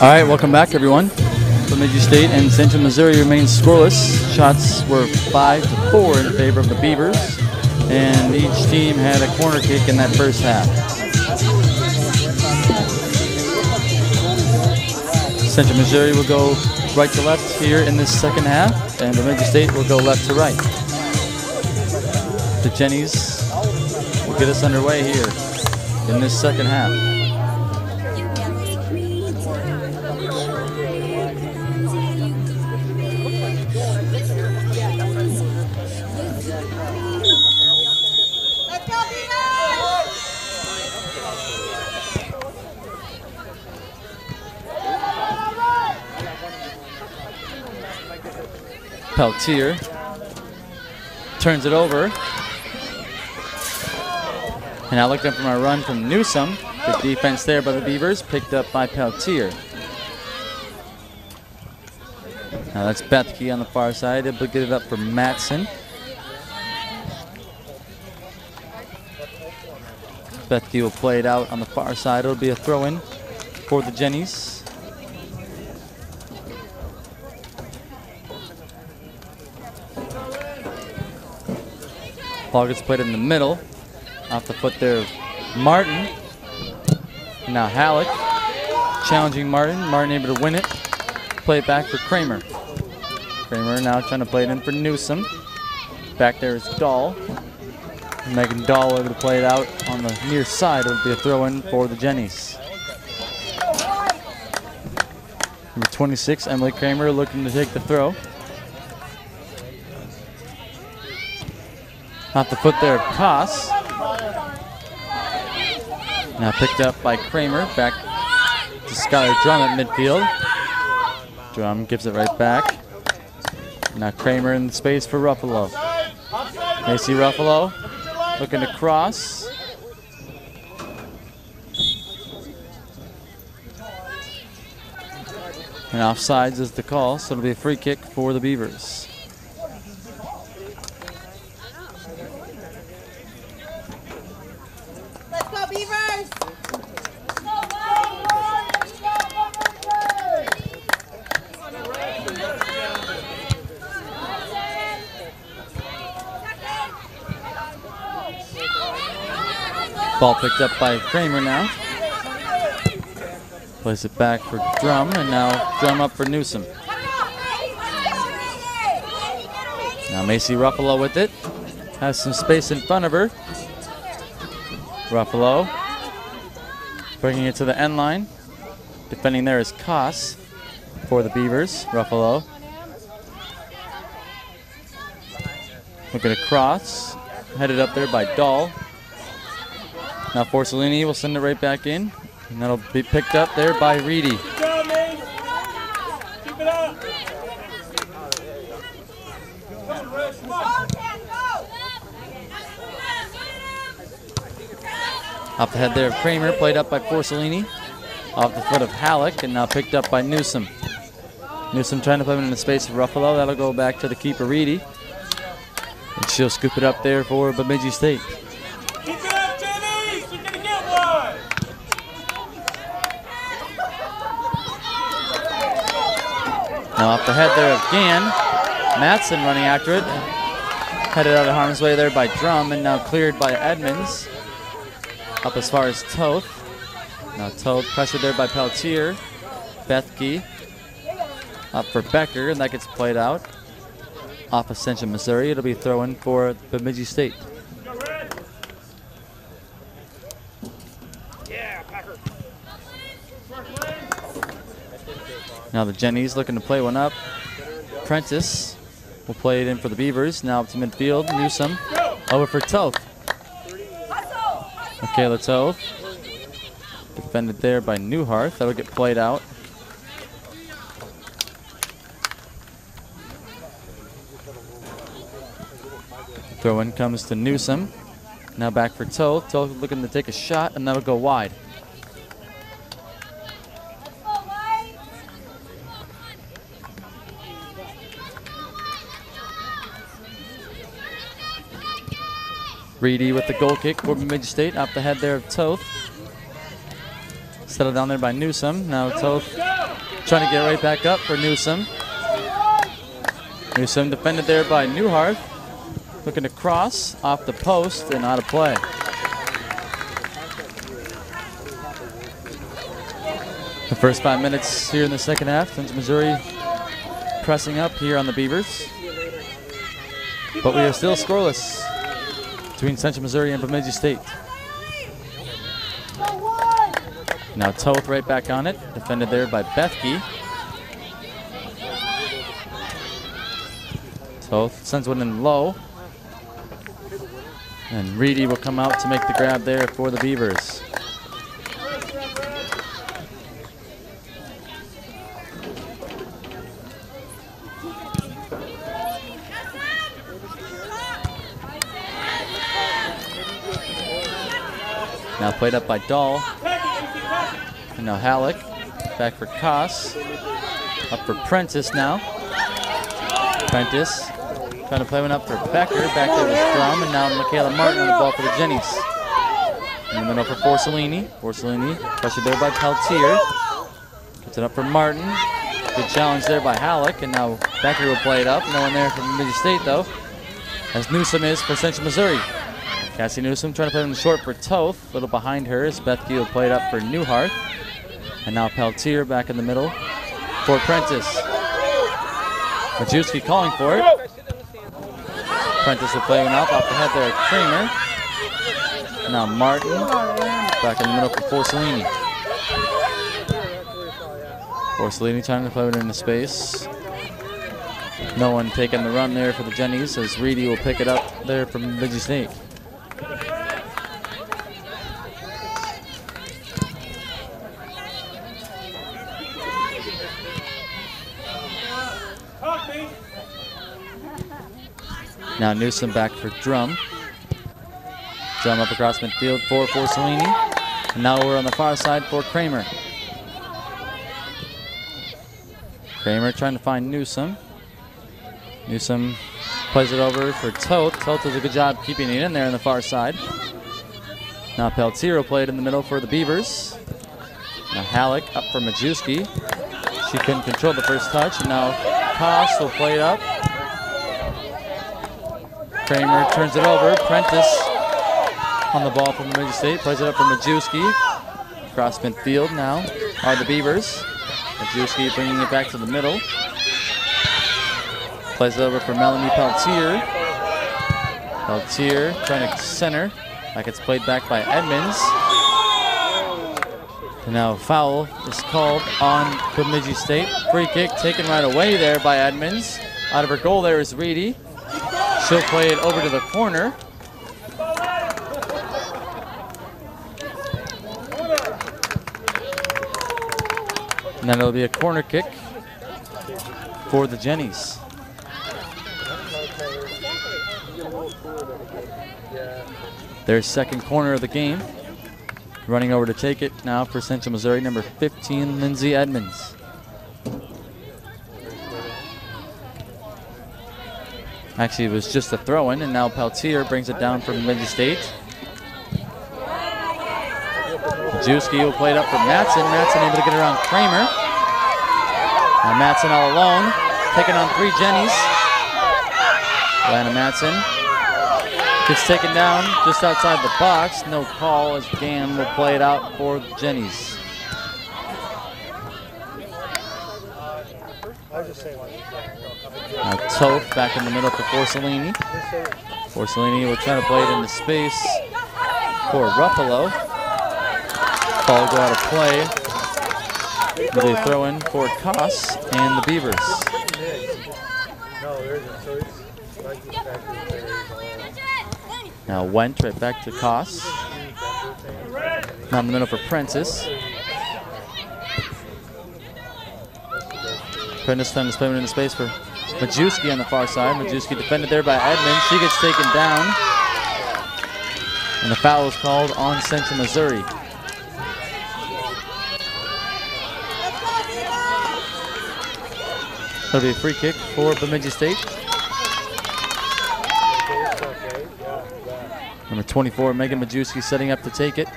All right, welcome back, everyone. Bemidji State and Central Missouri remain scoreless. Shots were 5-4 in favor of the Beavers, and each team had a corner kick in that first half. Central Missouri will go right to left here in this second half, and Bemidji State will go left to right. The Jennies will get us underway here in this second half. Peltier turns it over. And now looking from a run from Newsom. Good defense there by the Beavers, picked up by Peltier. Now that's Bethke on the far side, able to get it up for Matson. Bethke will play it out on the far side. It'll be a throw-in for the Jennies. Ball gets played in the middle. Off the foot there of Martin. Now Halleck challenging Martin. Martin able to win it. Play it back for Kramer. Kramer now trying to play it in for Newsom. Back there is Dahl. Megan Dahl able to play it out on the near side. It would be a throw-in for the Jennies. Number 26, Emily Kramer, looking to take the throw. Off the foot there of Koss. Now picked up by Kramer. Back to Skylar Drum at midfield. Drum gives it right back. Now Kramer in the space for Ruffalo. Macy Ruffalo looking to cross. And offsides is the call, so it'll be a free kick for the Beavers. Let's go, Beavers! Ball picked up by Kramer now. Plays it back for Drum, and now Drum up for Newsom. Now Macy Ruffalo with it. Has some space in front of her. Ruffalo bringing it to the end line. Defending there is Koss for the Beavers. Ruffalo looking to cross. Headed up there by Dahl. Now Forcellini will send it right back in. And that'll be picked up there by Reedy. Keep it up. Off the head there of Kramer, played up by Forcellini. Off the foot of Halleck, and now picked up by Newsom. Newsom trying to play it in the space of Ruffalo. That'll go back to the keeper, Reedy. And she'll scoop it up there for Bemidji State. Keep it up, Jenny. You're going to get one. Now off the head there of Gann. Matson running after it. Headed out of harm's way there by Drum, and now cleared by Edmonds. Up as far as Toth. Now Toth pressured there by Peltier. Bethke up for Becker, and that gets played out. Off of Central Missouri, it'll be throw-in for Bemidji State. Now the Jennies looking to play one up. Prentice will play it in for the Beavers. Now up to midfield. Newsom over for Toth. Michaela Toth. Defended there by Newhart. That'll get played out. Throw-in comes to Newsom. Now back for Toth. Toth looking to take a shot, and that'll go wide. Reedy with the goal kick for Bemidji State. Off the head there of Toth. Settled down there by Newsom. Now Toth trying to get right back up for Newsom. Newsom defended there by Newhart. Looking to cross off the post and out of play. The first 5 minutes here in the second half. Central Missouri pressing up here on the Beavers. But we are still scoreless between Central Missouri and Bemidji State. Now Toth right back on it. Defended there by Bethke. Toth sends one in low. And Reedy will come out to make the grab there for the Beavers. Now played up by Dahl. And now Halleck. Back for Koss. Up for Prentice now. Prentice trying to play one up for Becker. Back there with Drum. And now Michaela Martin on the ball for the Jennies. In the middle for Forcellini. Forcellini pressured there by Peltier. Gets it up for Martin. Good challenge there by Halleck. And now Becker will play it up. No one there from Bemidji State though. As Newsom is for Central Missouri. Cassie Newsom trying to play it in short for Toth. A little behind her as Bethke will play it up for Newhart. And now Peltier back in the middle for Prentice. Majewski calling for it. Prentice will play one up off the head there at Kramer. Now Martin back in the middle for Forcellini. Forcellini trying to play it into space. No one taking the run there for the Jennies as Reedy will pick it up there from Bemidji State. Now Newsom back for Drum. Drum up across midfield for Forcellini. And now we're on the far side for Kramer. Kramer trying to find Newsom. Newsom plays it over for Toth. Toth does a good job keeping it in there on the far side. Now Peltier will play it in the middle for the Beavers. Now Halleck up for Majewski. She couldn't control the first touch. And now Koss will play it up. Kramer turns it over. Prentice on the ball from Bemidji State. Plays it up for Majewski. Across midfield now are the Beavers. Majewski bringing it back to the middle. Plays it over for Melanie Peltier. Peltier trying to center. That gets played back by Edmonds. And now foul is called on Bemidji State. Free kick taken right away there by Edmonds. Out of her goal there is Reedy. She'll play it over to the corner. And then it'll be a corner kick for the Jennies. Their second corner of the game. Running over to take it now for Central Missouri, number 15, Lindsay Edmonds. Actually, it was just a throw-in, and now Peltier brings it down from Bemidji State. Majewski will play it up for Matson. Matson able to get around Kramer. Now Matson all alone, taking on three Jennies. Lana Matson gets taken down just outside the box. No call as Gann will play it out for the Jennies. Now Toth back in the middle for Forcellini. Forcellini will try to play it into space for Ruffalo. Ball go out of play. Really throw in for Koss and the Beavers. Now Went right back to Koss. Now in the middle for Prentice. Prentice trying to play it into space for Majewski on the far side. Majewski defended there by Edmonds. She gets taken down. And the foul is called on Central Missouri. That'll be a free kick for Bemidji State. Number 24, Megan Majewski setting up to take it.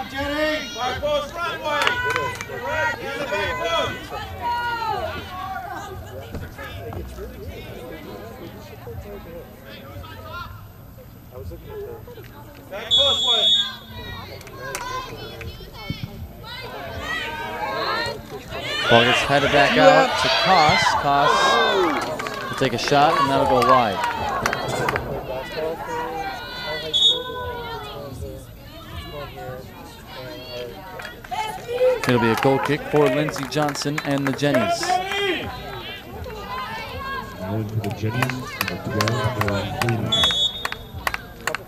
Jenny! Back post way. Ball gets headed back out to Koss. Koss will take a shot, and that'll go wide. It'll be a goal kick for Lindsey Johnson and the Jennies.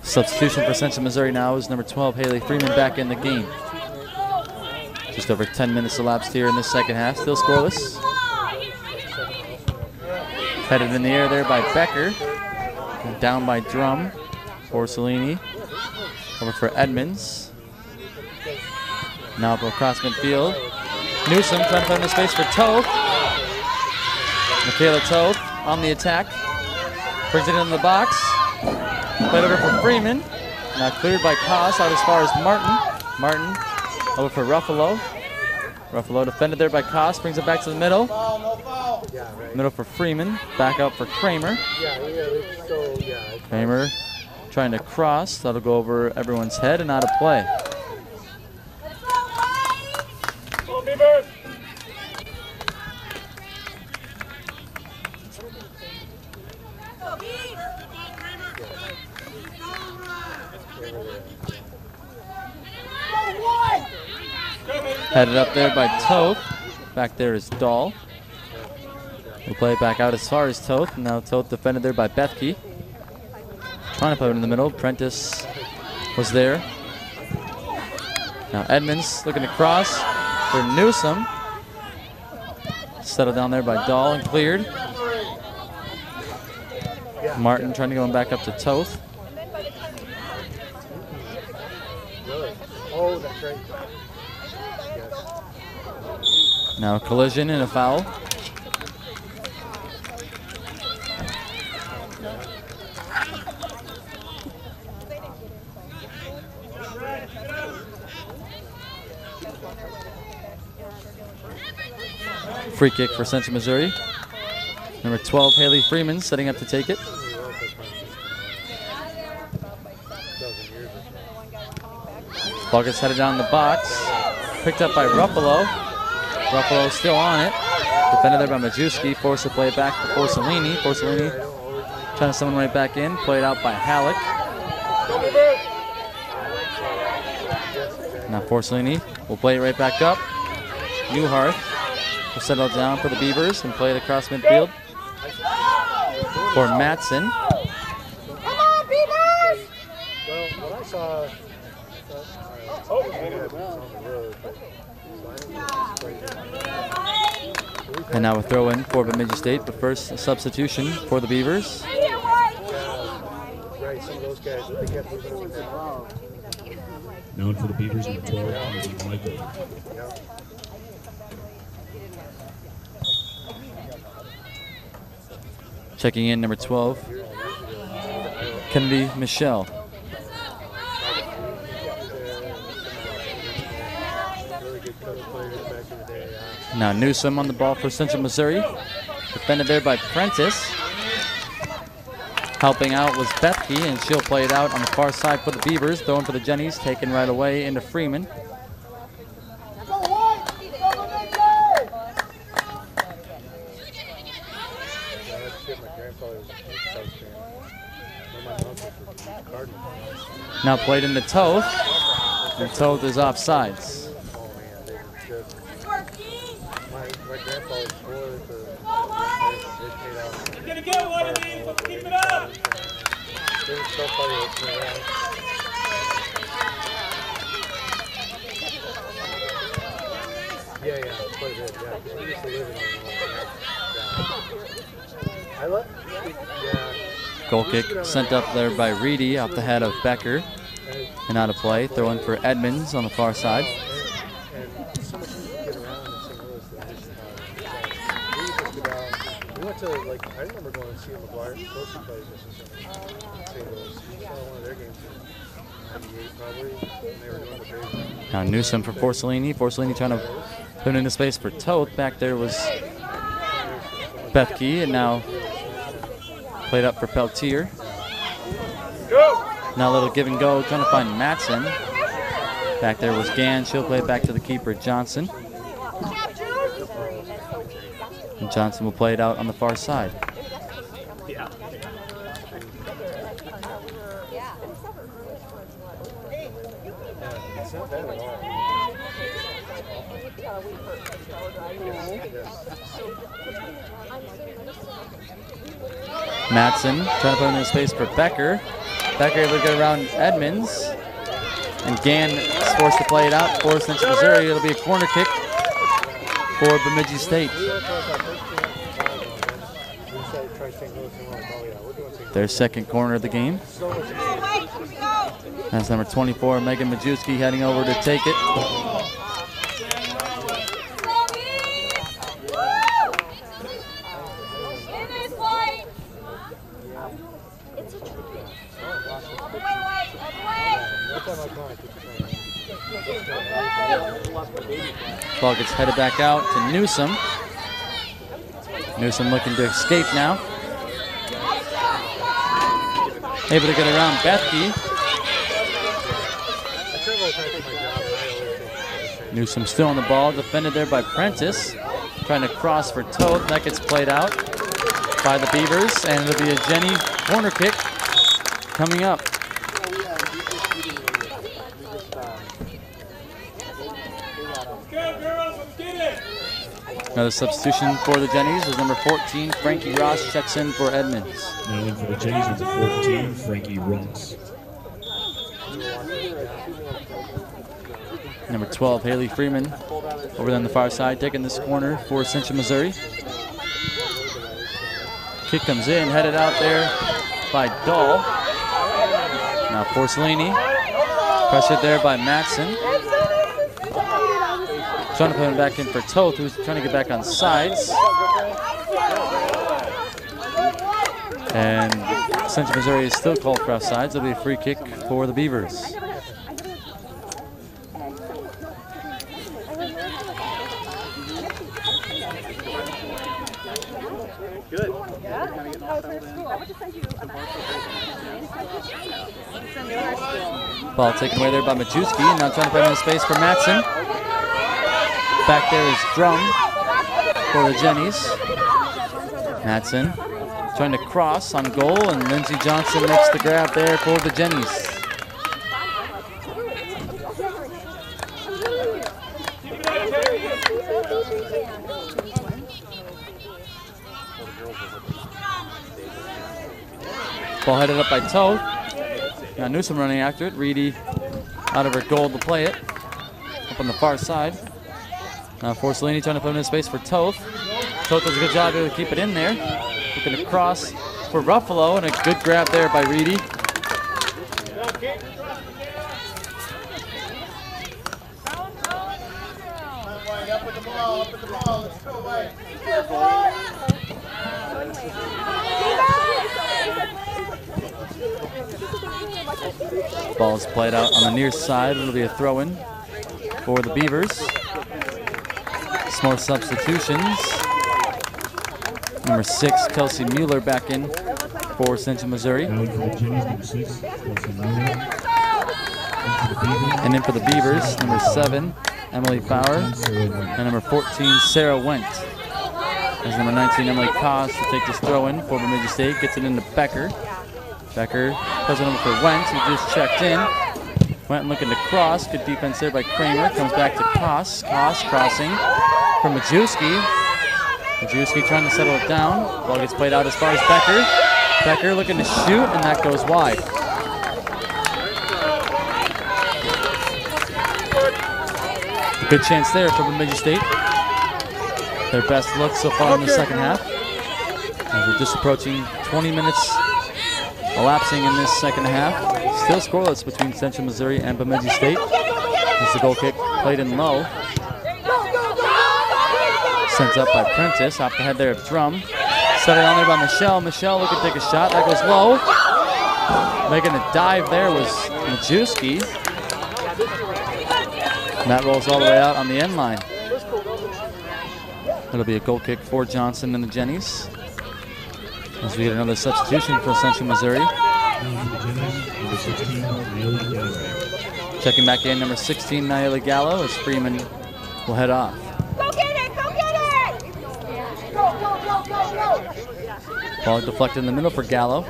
Substitution for Central Missouri now is number 12, Haley Freeman, back in the game. Just over 10 minutes elapsed here in this second half. Still scoreless. Headed in the air there by Becker. And down by Drum. Porcellini. Over for Edmonds. Now up across midfield. Newsom trying to find the space for Toth. Michaela Toth on the attack. Brings it into the box. Played over for Freeman. Now cleared by Koss out as far as Martin. Martin over for Ruffalo. Ruffalo defended there by Koss. Brings it back to the middle. Middle for Freeman. Back out for Kramer. Kramer trying to cross. That'll go over everyone's head and out of play. Headed up there by Toth. Back there is Dahl. We'll play it back out as far as Toth. Now Toth defended there by Bethke. Trying to put it in the middle. Prentice was there. Now Edmonds looking to cross for Newsom. Settled down there by Dahl and cleared. Martin trying to go back up to Toth. Oh, that's right. Now a collision and a foul. Free kick for Central Missouri. Number 12, Haley Freeman, setting up to take it. Ball gets headed down the box. Picked up by Ruffalo. Ruffalo still on it. Defended there by Majewski. Forced to play it back to Porcellini. Porcellini trying to summon right back in. Played out by Halleck. Now Porcellini will play it right back up. Newhart will settle down for the Beavers and play it across midfield for Matson. Come on, Beavers! Well, what I saw. And now a throw in for Bemidji State, but first a substitution for the Beavers. Right, some of those guys, they kept moving it down. Known for the Beavers, number 12, Michael. Checking in number 12, Kennedy Michelle. Now Newsom on the ball for Central Missouri. Defended there by Prentice. Helping out was Bethke, and she'll play it out on the far side for the Beavers. Throwing for the Jennies, taken right away into Freeman. Now played into Toth, and Toth is offsides. My grandpa was born We're gonna get one of these. Let's keep it up. It was so funny listening around. Yeah, quite a bit, yeah. Because we used to live in I love, yeah. Goal kick sent up there by Reedy off the head of Becker. And out of play. Throw in for Edmonds on the far side. And so much we get around in St. Louis that we used to go down. We went to, like, I remember going to see McGuire. Closely plays in St. Louis. We saw one of their games in 98 probably. And they were doing the big. Now Newsom for Porcellini. Porcellini trying to put it into space for Toth. Back there was Bethke, and now played up for Peltier. Go! Now a little give and go, trying to find Matson. Back there was Gann. She'll play it back to the keeper, Johnson. And Johnson will play it out on the far side. It's not bad at all. Matson trying to put him in space for Becker. Becker able to get around Edmonds. And Gann is forced to play it out for Central Missouri. It'll be a corner kick for Bemidji State. Their second corner of the game. That's number 24, Megan Majewski, heading over to take it. Ball gets headed back out to Newsom. Newsom looking to escape now. Able to get around Bethke. Newsom still on the ball, defended there by Prentice. Trying to cross for Toth. That gets played out by the Beavers, and it'll be a Jenny corner kick coming up. Another substitution for the Jennies is number 14, Frankie Ross, checks in for Edmonds. Now in for the Jennies, number 14, Frankie Ross. Number 12, Haley Freeman, over there on the far side, taking this corner for Central Missouri. Kick comes in, headed out there by Dahl. Now Porcellini, pressured there by Matson. Trying to put him back in for Toth, who's trying to get back on sides. And Central Missouri is still called for offsides. It'll be a free kick for the Beavers. Good. Ball taken away there by Majewski, and now trying to put him in space for Matson. Back there is Drum for the Jennies. Matson trying to cross on goal, and Lindsey Johnson makes the grab there for the Jennies. Ball headed up by Toth. Now Newsom running after it. Reedy out of her goal to play it. Up on the far side. Now Porcellini trying to put him in space for Toth. Toth does a good job to keep it in there. Looking to cross for Ruffalo, and a good grab there by Reedy. Ball is played out on the near side. It'll be a throw-in for the Beavers. Some more substitutions. Number 6, Kelsey Mueller back in for Central Missouri. And in for the Beavers, number 7, Emily Fowler. And number 14, Sarah Wendt. As number 19, Emily Koss to take this throw-in for Bemidji State. Gets it into Becker. Becker puts it over for Wendt, who just checked in. Wendt looking to cross. Good defense there by Kramer. Comes back to Koss. Koss crossing for Majewski. Majewski trying to settle it down. Ball gets played out as far as Becker. Becker looking to shoot, and that goes wide. A good chance there for Bemidji State. Their best look so far in the second half. As we're just approaching 20 minutes elapsing in this second half. Still scoreless between Central Missouri and Bemidji State. As the goal kick played in low. Sent up by Prentice. Off the head there of Drum. Set it on there by Michelle. Michelle looking to take a shot. That goes low. Making a dive there was Majewski. And that rolls all the way out on the end line. It'll be a goal kick for Johnson and the Jennies. As we get another substitution for Central Missouri. Number 16, Naomi Gallo. Checking back in, number 16, Naomi Gallo, as Freeman will head off. Go get it! Go get it! Go! Ball deflected in the middle for Gallo.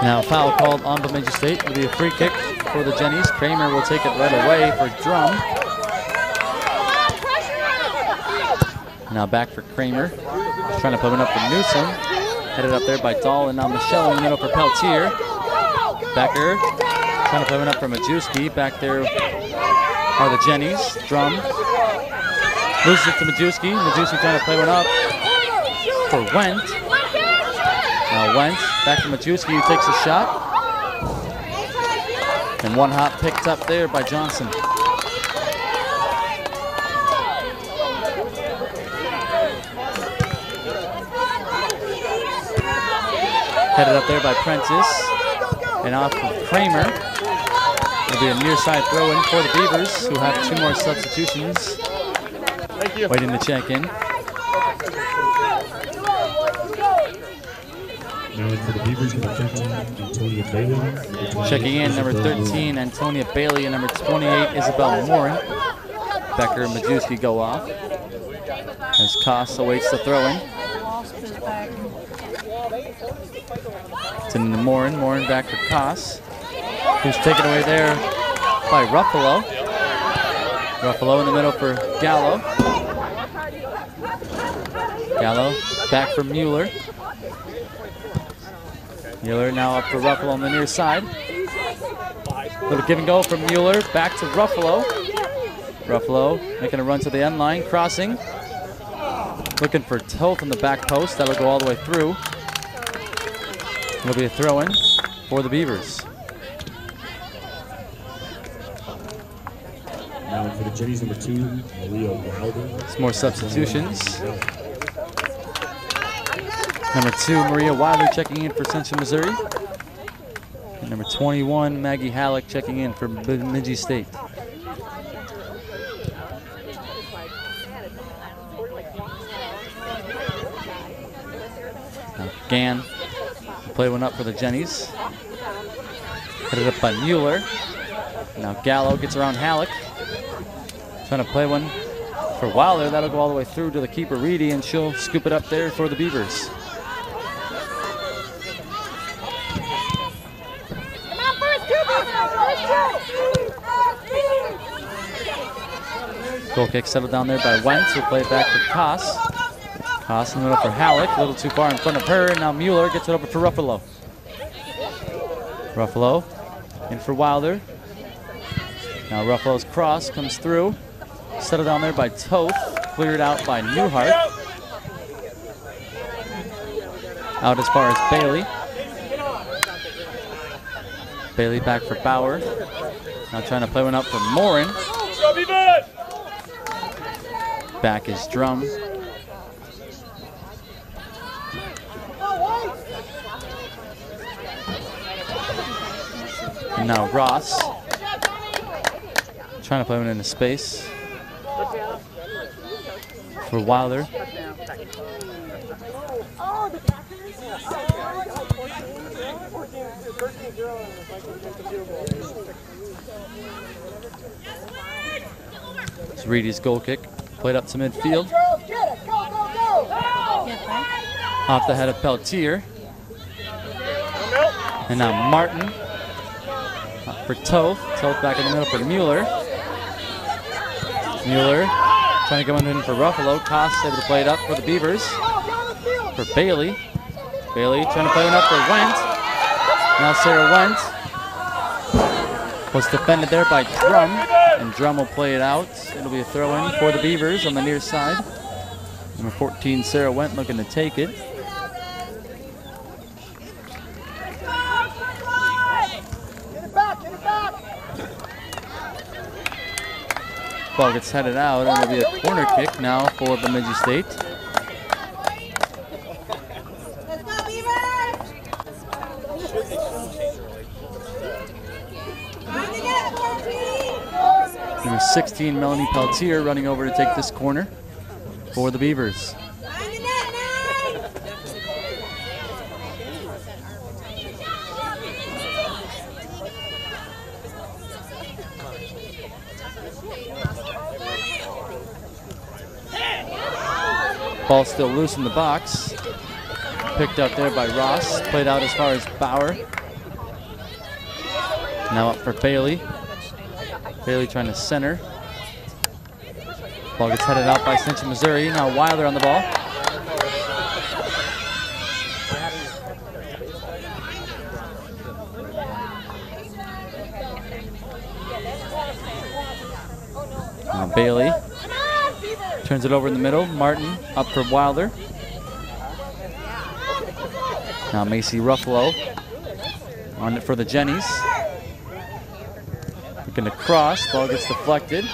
Now foul called on Bemidji State. It'll be a free kick for the Jennies. Kramer will take it right away for Drum. Now back for Kramer. Trying to put it up for Newsom. Headed up there by Dahl, and now Michelle in the middle for Peltier. Becker trying to play one up for Majewski. Back there are the Jennies. Drum loses it to Majewski. Majewski trying to play one up for Wendt. Now Wendt back to Majewski, who takes a shot. And one hop picked up there by Johnson. Headed up there by Prentice. And off of Kramer. It'll be a near side throw in for the Beavers, who have 2 more substitutions waiting to check in. Now in for the Beavers, number 13, Antonia Bailey. Checking in, number 13, Antonia Bailey, and number 28, Isabel Morin. Becker and Majewski go off as Koss awaits the throw-in. It's in the Morin. Morin back to Koss, who's taken away there by Ruffalo. Ruffalo in the middle for Gallo. Gallo back for Mueller. Mueller now up for Ruffalo on the near side. Little give and go from Mueller, back to Ruffalo. Ruffalo making a run to the end line, crossing. Looking for Toth on the back post, that'll go all the way through. It'll be a throw-in for the Beavers. Now for the Jennies, number 2, Maria Wilder. Some more substitutions. Number 2, Maria Wilder checking in for Central Missouri. And number 21, Maggie Halleck checking in for Bemidji State. Now Gann will play one up for the Jennies. Headed up by Mueller. Now Gallo gets around Halleck. Trying to play one for Wilder. That'll go all the way through to the keeper, Reedy, and she'll scoop it up there for the Beavers. Goal kick settled down there by Wentz. We'll play it back for Koss. Koss in the middle for Halleck. A little too far in front of her. Now Mueller gets it over for Ruffalo. Ruffalo in for Wilder. Now Ruffalo's cross comes through. Settled down there by Toth. Cleared out by Newhart. Out as far as Bailey. Bailey back for Bauer. Now trying to play one up for Morin. Back is Drum. And now Ross. Trying to play one into space for Wilder. It's Reedy's goal kick. Played up to midfield. Off the head of Peltier. And now Martin for Toth. Toth back in the middle for Mueller. Mueller trying to go in for Ruffalo. Koss able to play it up for the Beavers. For Bailey. Bailey trying to play one up for Wendt. Now Sarah Wendt was defended there by Drum. And Drum will play it out. It'll be a throw-in for the Beavers on the near side. Number 14, Sarah Wendt looking to take it. Ball gets headed out, and it'll be a corner kick now for Bemidji State. Number 16, Melanie Peltier, running over to take this corner for the Beavers. Ball still loose in the box. Picked up there by Ross. Played out as far as Bauer. Now up for Bailey. Bailey trying to center. Ball gets headed out by Central Missouri. Now Wilder on the ball. Now Bailey turns it over in the middle. Martin up for Wilder. Now Macy Ruffalo on it for the Jennies. Looking to cross. Ball gets deflected.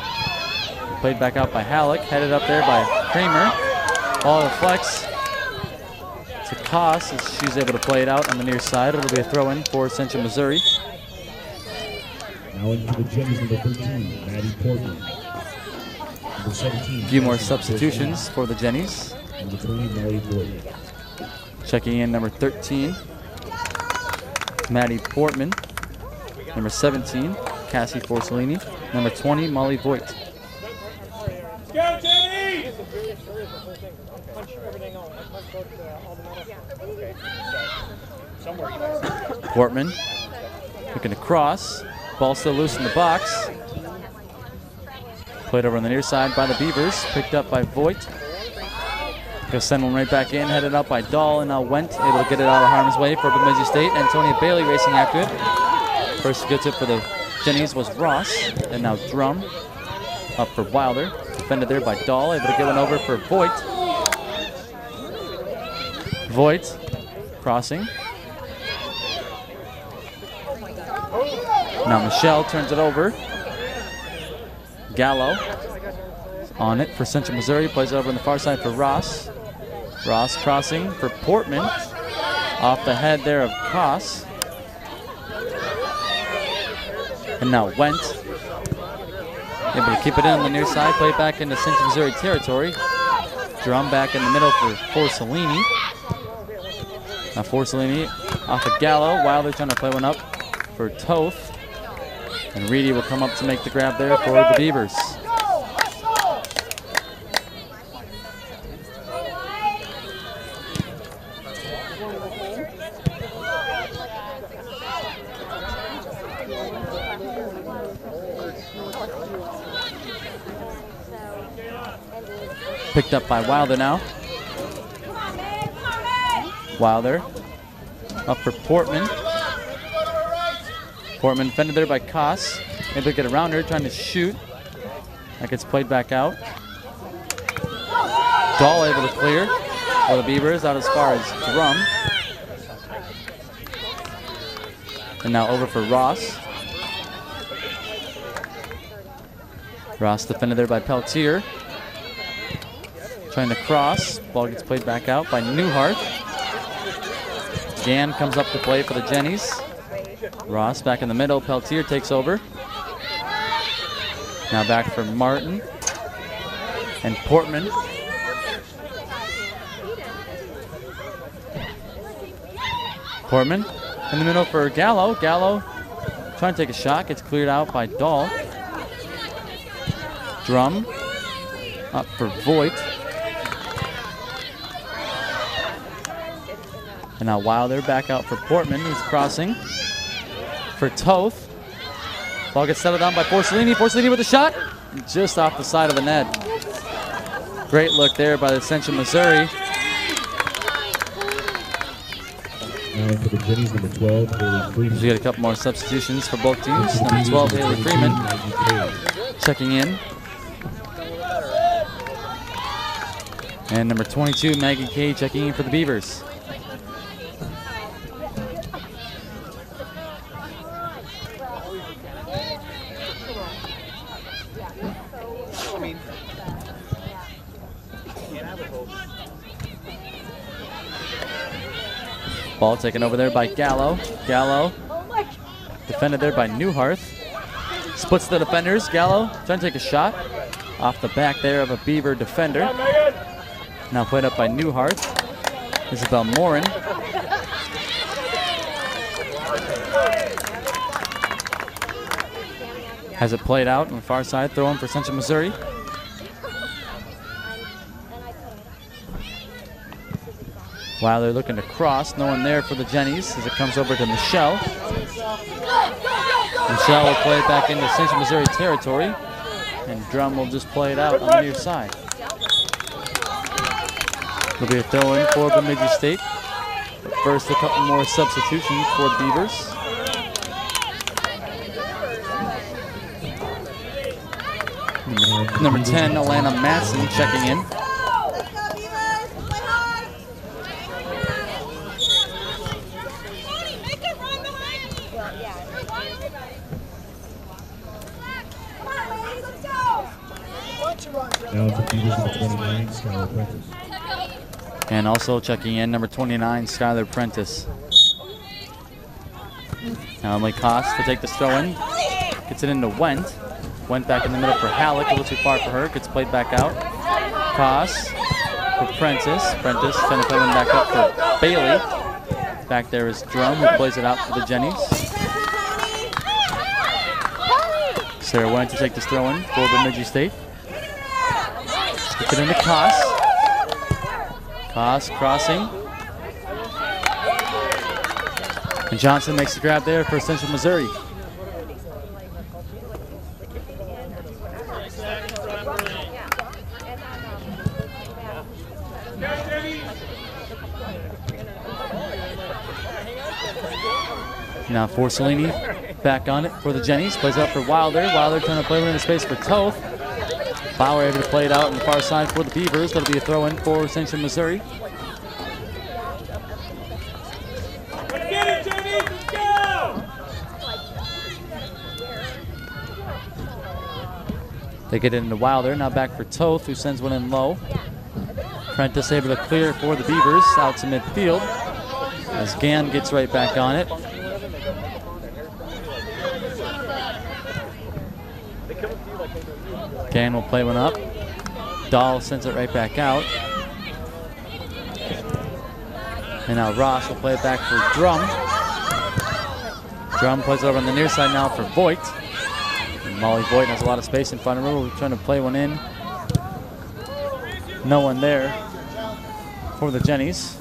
Played back out by Halleck. Headed up there by Kramer. Ball deflects to Koss as she's able to play it out on the near side. It'll be a throw in for Central Missouri. Now into the Jennies, number 13, Maddie Portman. Number 17. A few more substitutions for the Jennies. Number 20, Molly Portman. Checking in number 13, Maddie Portman. Number 17, Cassie Forcellini. Number 20, Molly Voigt. Go, Jenny! Portman looking to cross. Ball still loose in the box. Played over on the near side by the Beavers. Picked up by Voigt. He'll send one right back in, headed up by Dahl, and now Wendt able to get it out of harm's way for Bemidji State. Antonia Bailey racing after it. First gets it for the Jennies was Ross, and now Drum up for Wilder. Defended there by Dahl, able to get one over for Voigt. Voigt crossing. Now Michelle turns it over. Gallo on it for Central Missouri. Plays it over on the far side for Ross. Ross crossing for Portman. Off the head there of Koss. And now Wendt. Able to keep it in on the near side. Play it back into Central Missouri territory. Drum back in the middle for Forcellini. Now Forcellini off of Gallo. Wilder trying to play one up for Toth. And Reedy will come up to make the grab there for the Beavers. Picked up by Wilder now. Wilder up for Portman. Portman defended there by Koss. Able to get around her, trying to shoot. That gets played back out. Dahl able to clear for the Beavers out as far as Drum. And now over for Ross. Ross defended there by Peltier. Trying to cross. Ball gets played back out by Newhart. Gann comes up to play for the Jennies. Ross back in the middle. Peltier takes over. Now back for Martin and Portman. Portman in the middle for Gallo. Gallo trying to take a shot. Gets cleared out by Dahl. Drum up for Voigt. And now Wilder back out for Portman. He's crossing for Toth. Ball gets settled down by Forcellini. Forcellini with a shot. Just off the side of the net. Great look there by the Central Missouri. Now for the Jennies, number 12, Haley Freeman. We got a couple more substitutions for both teams. Number 12, Haley Freeman checking in. And number 22, Maggie Kay checking in for the Beavers. Ball taken over there by Gallo. Gallo defended there by Newharth. Splits the defenders. Gallo trying to take a shot off the back there of a Beaver defender. Now played up by Newhart. Isabel Morin. Has it played out on the far side, throw in for Central Missouri. While they're looking to cross, no one there for the Jennies as it comes over to Michelle. Michelle will play it back into Central Missouri territory, and Drum will just play it out on the near side. There'll be a throw in for Bemidji State. But first, a couple more substitutions for the Beavers. Number 10, Alana Matson checking in. Now for Beavers number 29, Skylar Prentice. And also checking in, number 29, Skylar Prentice. Now Emily Koss to take this throw in. Gets it into Went. Went back in the middle for Halleck, a little too far for her. Gets played back out. Koss for Prentice. Prentice trying to play one back up for Bailey. Back there is Drum, who plays it out for the Jennies. Sarah Went to take this throw in for Bemidji State. Gets it into Koss. Koss crossing. And Johnson makes the grab there for Central Missouri. Now Forcellini back on it for the Jennies. Plays up for Wilder. Wilder trying to play one in the space for Toth. Bauer able to play it out on the far side for the Beavers. That'll be a throw in for Central Missouri. Let's get it, Jennies! Let's go! They get it into Wilder. Now back for Toth, who sends one in low. Prentice able to clear it for the Beavers out to midfield as Gann gets right back on it. Gann will play one up. Dahl sends it right back out. And now Ross will play it back for Drum. Drum plays it over on the near side now for Voigt. And Molly Voigt has a lot of space in front of her. We're trying to play one in. No one there for the Jennies.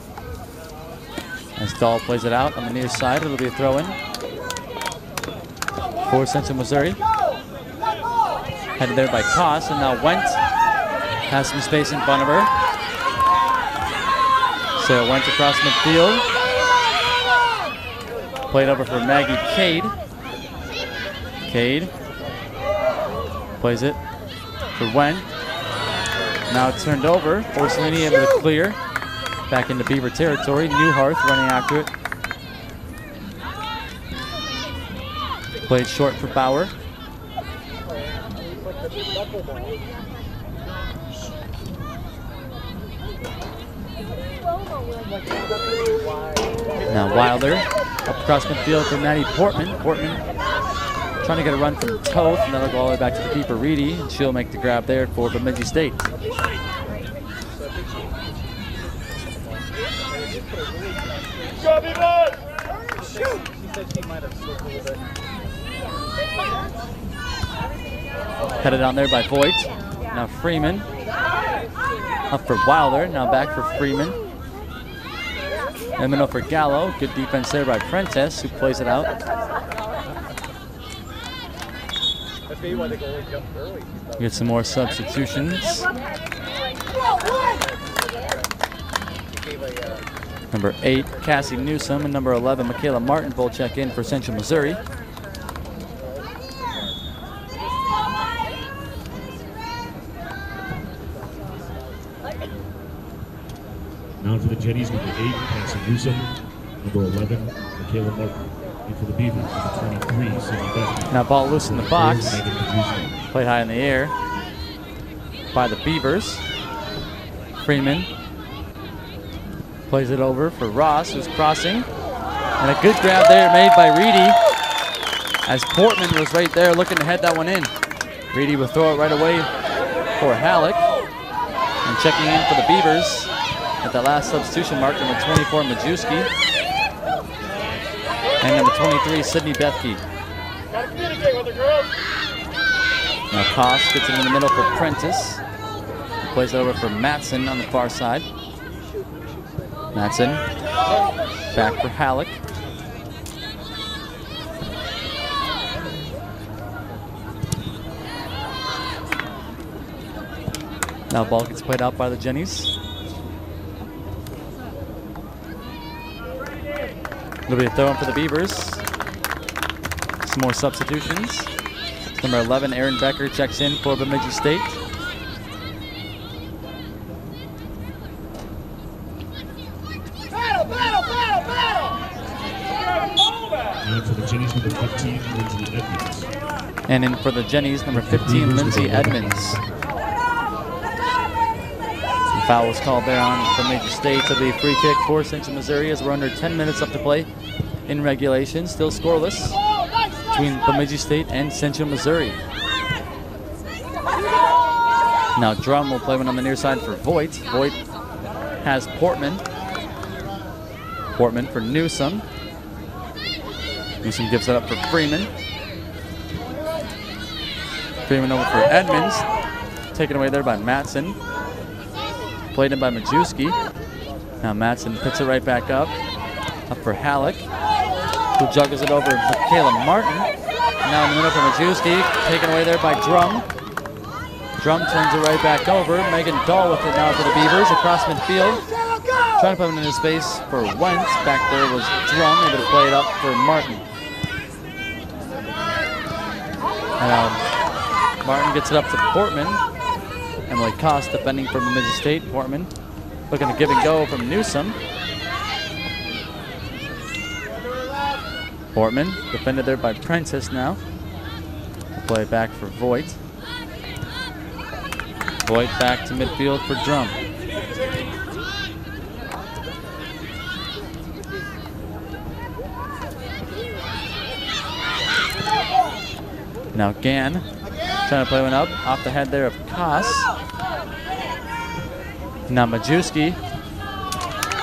As Dahl plays it out on the near side, it'll be a throw in for Central Missouri. Headed there by Koss, and now Went has some space in front of her. So Went across midfield. Played over for Maggie Cade. Cade plays it for Went. Now it's turned over. Forcellini able to clear. Back into Beaver territory. Newharth running after it. Played short for Bauer. Now Wilder up across midfield for Maddie Portman. Portman trying to get a run from Toth, and that'll go all the way back to the keeper, Reedy, and she'll make the grab there for Bemidji State. Go, Beavers! Headed on there by Voigt. Now Freeman. Up for Wilder. Now back for Freeman. And then for Gallo. Good defense there by Prentice, who plays it out. Get some more substitutions. Number 8, Cassie Newsom, and number 11, Michaela Martin both check in for Central Missouri. Now for the Jennies, number 8, Cassie Newsom. Number 11, Michaela Martin. And for the Beavers, number 23, Cindy Bessie. Now ball loose in the box. Played high in the air by the Beavers. Freeman plays it over for Ross, who's crossing. And a good grab there made by Reedy. as Portman was right there looking to head that one in. Reedy will throw it right away for Halleck. And checking in for the Beavers at that last substitution mark, number 24, Majewski. And number 23, Sydney Bethke. Gotta communicate with the girls. Now Koss gets it in the middle for Prentice. Plays it over for Matson on the far side. Matson back for Halleck. Now ball gets played out by the Jennies. It'll be a throw in for the Beavers. Some more substitutions. Number 11, Aaron Becker checks in for Bemidji State. And for the Jennies, number 15, Lindsay Edmonds. And in for the Jennies, number 15, Lindsay Edmonds. The foul was called there on Bemidji State. It'll be a free kick for Central Missouri as we're under 10 minutes left to play in regulation. Still scoreless between Bemidji State and Central Missouri. Now Drum will play one on the near side for Voigt. Voigt has Portman. Portman for Newsom. Newsom gives it up for Freeman. Freeman over for Edmonds. Taken away there by Matson. Played in by Majewski. Now Matson puts it right back up. Up for Halleck, who juggles it over Michaela Martin. Now in the middle for Majewski. Taken away there by Drum. Drum turns it right back over. Megan Dahl with it now for the Beavers across midfield. Trying to put him into space for Wentz. Back there was Drum, able to play it up for Martin. And now Martin gets it up to Portman. Emily Koss defending for Bemidji State. Portman looking to give and go from Newsom. Portman defended there by Prentice now. Play it back for Voigt. Voigt back to midfield for Drum. Now Gann trying to play one up off the head there of Koss. Now Majewski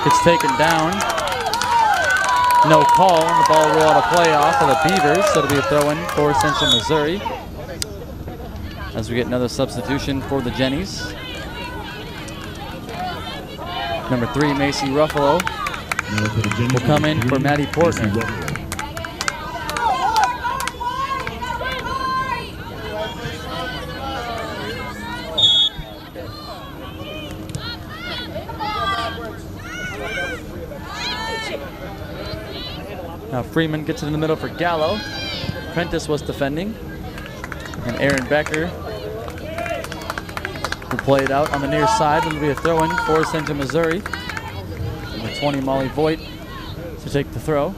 gets taken down. No call, and the ball will roll out of play off of the Beavers, so it'll be a throw-in for Central Missouri. As we get another substitution for the Jennies. Number 3, Macy Ruffalo will come in for Maddie Portner. Now Freeman gets it in the middle for Gallo. Prentice was defending. And Aaron Becker will play it out on the near side. It'll be a throw-in for Central Missouri. Number 20, Molly Voigt to take the throw.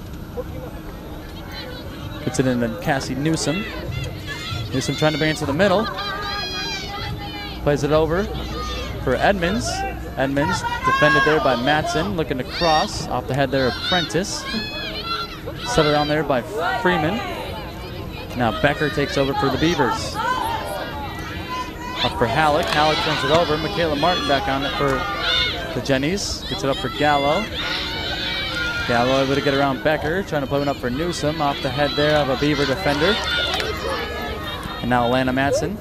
Puts it in to Cassie Newsom. Newsom trying to bring it to the middle. Plays it over for Edmonds. Edmonds defended there by Matson, looking to cross off the head there of Prentice. Set it on there by Freeman. Now Becker takes over for the Beavers. Up for Halleck. Halleck turns it over. Michaela Martin back on it for the Jennies. Gets it up for Gallo. Gallo able to get around Becker. Trying to play one up for Newsom. Off the head there of a Beaver defender. And now Alana Matson.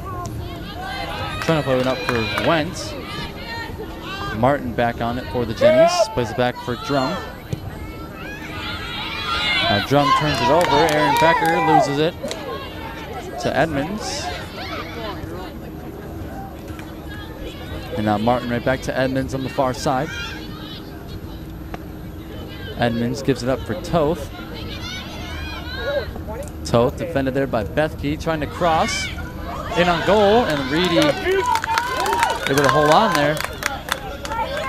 Trying to play one up for Wentz. Martin back on it for the Jennies. Plays it back for Drum. Now Drum turns it over. Aaron Becker loses it to Edmonds. And now Martin right back to Edmonds on the far side. Edmonds gives it up for Toth. Toth defended there by Bethke, trying to cross. In on goal, and Reedy able to hold on there.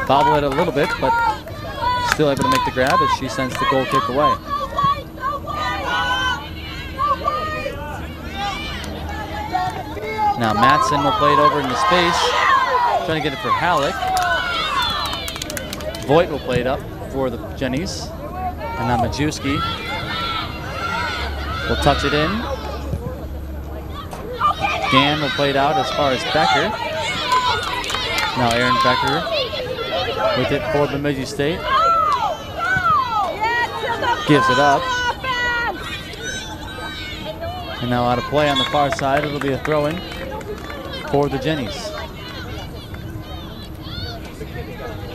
Bobble it a little bit, but still able to make the grab as she sends the goal kick away. Now Matson will play it over into space, trying to get it for Halleck. Voigt will play it up for the Jennies. And now Majewski will touch it in. Gann will play it out as far as Becker. Now Aaron Becker with it for Bemidji State. Gives it up. And now out of play on the far side. It'll be a throw-in for the Jennies.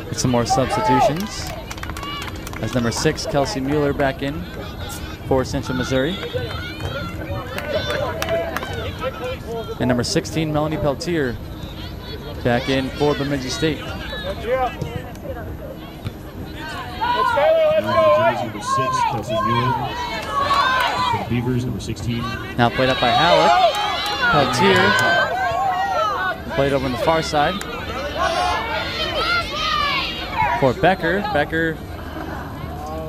Get some more substitutions. As number 6, Kelsey Mueller back in for Central Missouri. And number 16, Melanie Peltier back in for Bemidji State. Number 6, Kelsey Mueller. For the Beavers, number 16. Now played up by Halleck. Peltier played over on the far side for Becker. Becker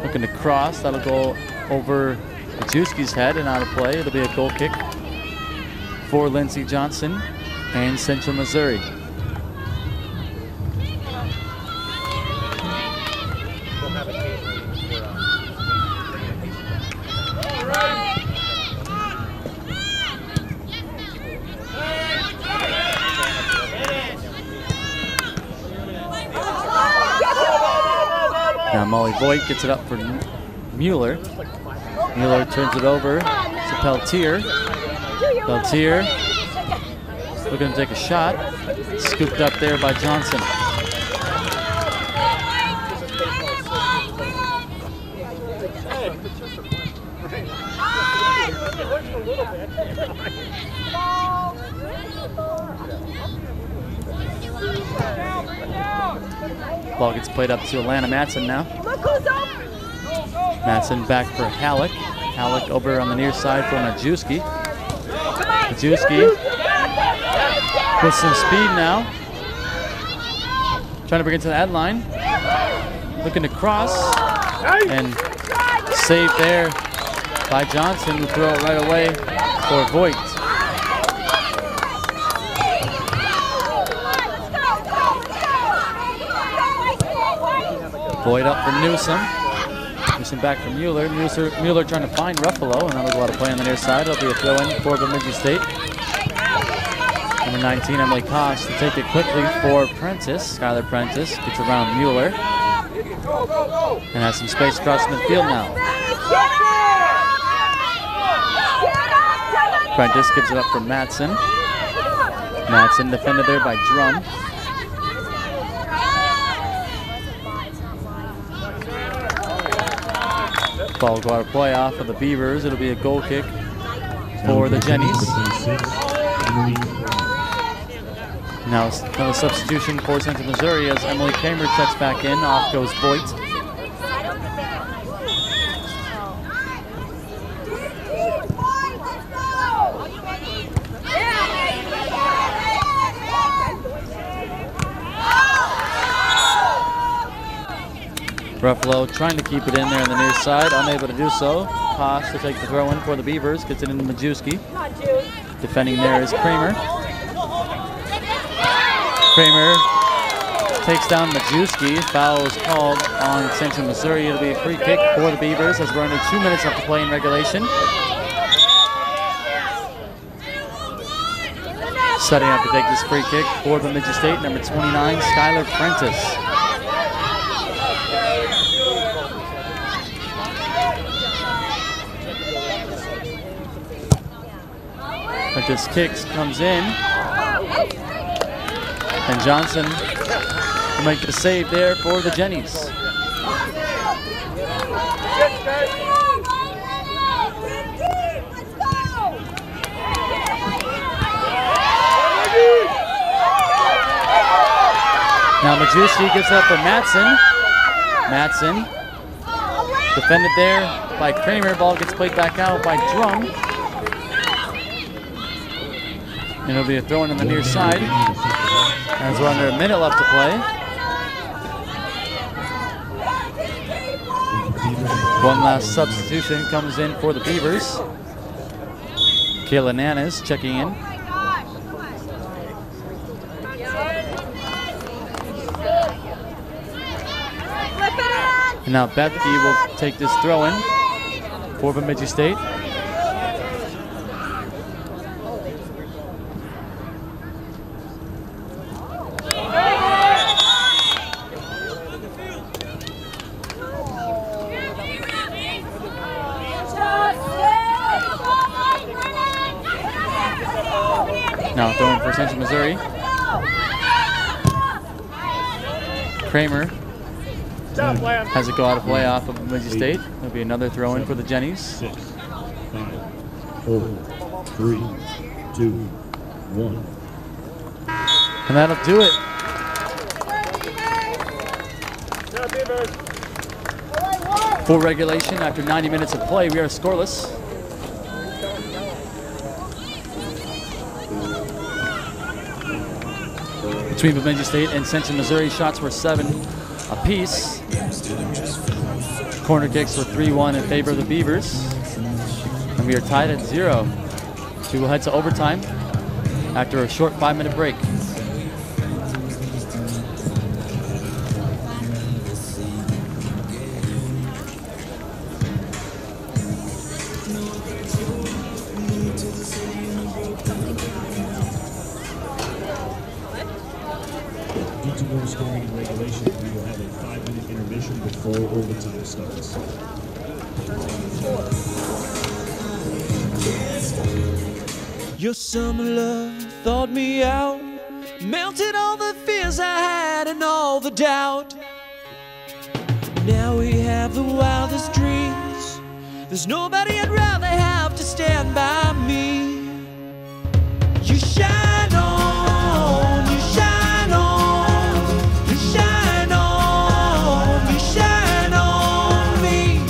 looking to cross. That'll go over Majewski's head and out of play. It'll be a goal kick for Lindsey Johnson and Central Missouri. Now Molly Voigt gets it up for Mueller. Mueller turns it over to Peltier. Peltier looking to take a shot. Scooped up there by Johnson. Ball gets played up to Alana Matson now. Matson back for Halleck. Halleck over on the near side for Majewski. Majewski with some speed now. Trying to bring it to the ad line. Looking to cross. And saved there by Johnson. Will throw it right away for Voigt. Voigt up for Newsom. Newsom back for Mueller. Mueller trying to find Ruffalo, and that'll go out of play on the near side. It'll be a throw-in for Bemidji State. Number 19, Emily Koss, to take it quickly for Prentice. Skylar Prentice gets around Mueller. And has some space across midfield now. Prentice gives it up for Matson. Matson defended there by Drum. Ball will go out of play off of the Beavers. It'll be a goal kick for the Jennies. Now another substitution for Central Missouri as Emily Kramer checks back in. Off goes Voigt. Ruffalo trying to keep it in there on the near side, unable to do so. Koss to take the throw in for the Beavers, gets it into Majewski. Defending there is Kramer. Kramer takes down Majewski. Foul is called on Central Missouri. It'll be a free kick for the Beavers as we're under 2 minutes left to play in regulation. Setting up to take this free kick for Bemidji State, number 29, Skylar Prentice. Prentice kicks, comes in, and Johnson will make the save there for the Jennies. Now Majewski gives up for Matson. Matson defended there by Kramer. Ball gets played back out by Drum. And it'll be a throw-in on the near side as we're under a minute left to play. One last substitution comes in for the Beavers. Kayla Nanas checking in. And now Bethke will take this throw-in for Bemidji State. Now throwing for Central Missouri. Kramer has it go out of play off of Bemidji State. There'll be another throw in for the Jennies. 6, 5, 4, 3, 2, 1. And that'll do it. Full regulation after 90 minutes of play. We are scoreless. Between Bemidji State and Central Missouri, shots were 7 apiece. Corner kicks were 3-1 in favor of the Beavers. And we are tied at 0. We will head to overtime after a short 5-minute break. Due to no scoring in regulation, we will have a 5-minute intermission before overtime starts. Your summer love thawed me out, melted all the fears I had and all the doubt. Now we have the wildest dreams. There's nobody I'd rather have to stand by me. You shine on, you shine on, you shine on, you shine on me.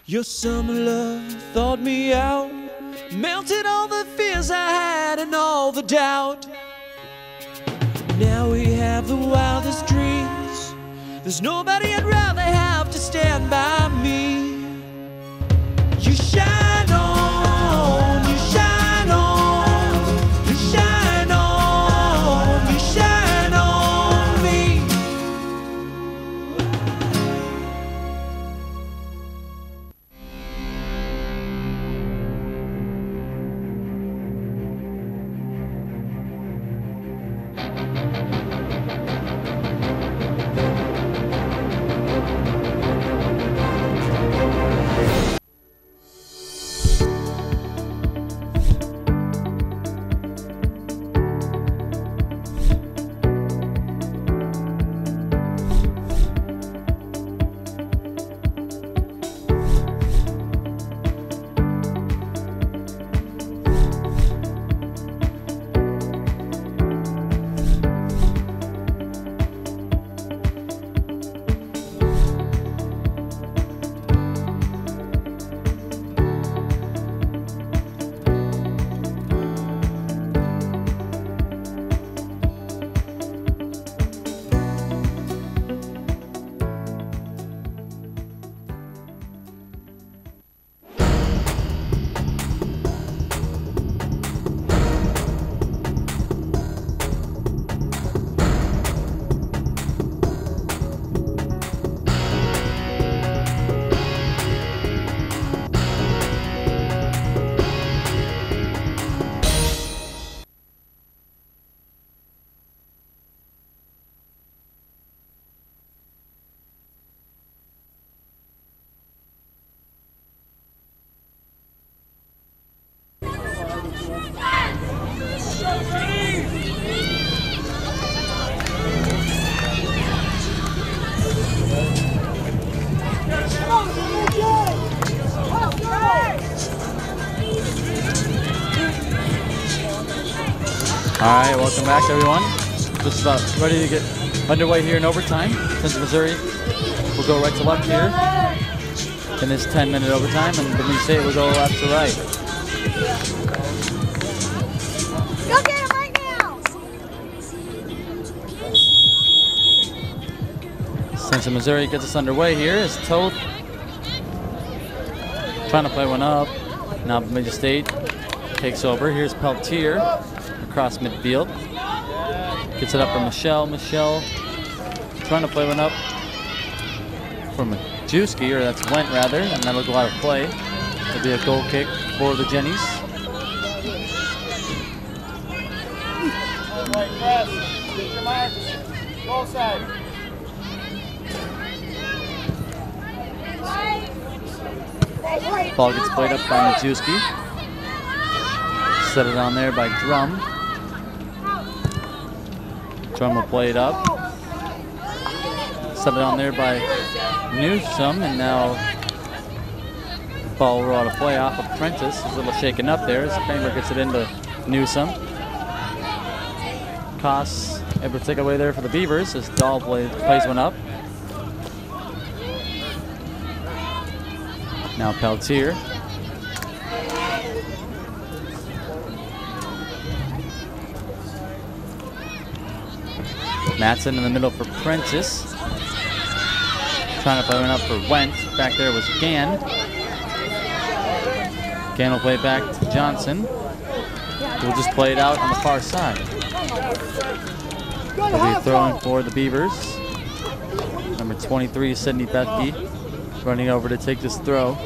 Your summer love thawed me out, melted all the fears I had and all the doubt. Now we have the wildest dreams. There's nobody I'd rather have to stand by me. You shine on, you shine on, you shine on, you shine on me. All right, welcome back, everyone. Just about ready to get underway here in overtime. Central Missouri will go right to left here in this 10-minute overtime, and Bemidji State will go left to right. Go get him right now! Central Missouri gets us underway here as Toth trying to play one up. Now Bemidji State takes over. Here's Peltier across midfield. Gets it up for Michelle. Michelle trying to play one up for Majewski, or that's Went rather, and that'll go out of play. It'll be a goal kick for the Jennies. Right, press. Get your mark. Goal side. Ball gets played up by Majewski. Set it on there by Drum. Drum will play it up. Set it on there by Newsome, and now the ball will roll out of play off of Prentice. It's a little shaken up there as Kramer gets it into Newsome. Koss able to take away there for the Beavers as Dahl plays one up. Now Peltier. Matson in the middle for Prentice. Trying to play one up for Went. Back there was Gann. Gann will play it back to Johnson. We'll just play it out on the far side. We'll be throwing for the Beavers. Number 23, Sydney Bethke, running over to take this throw.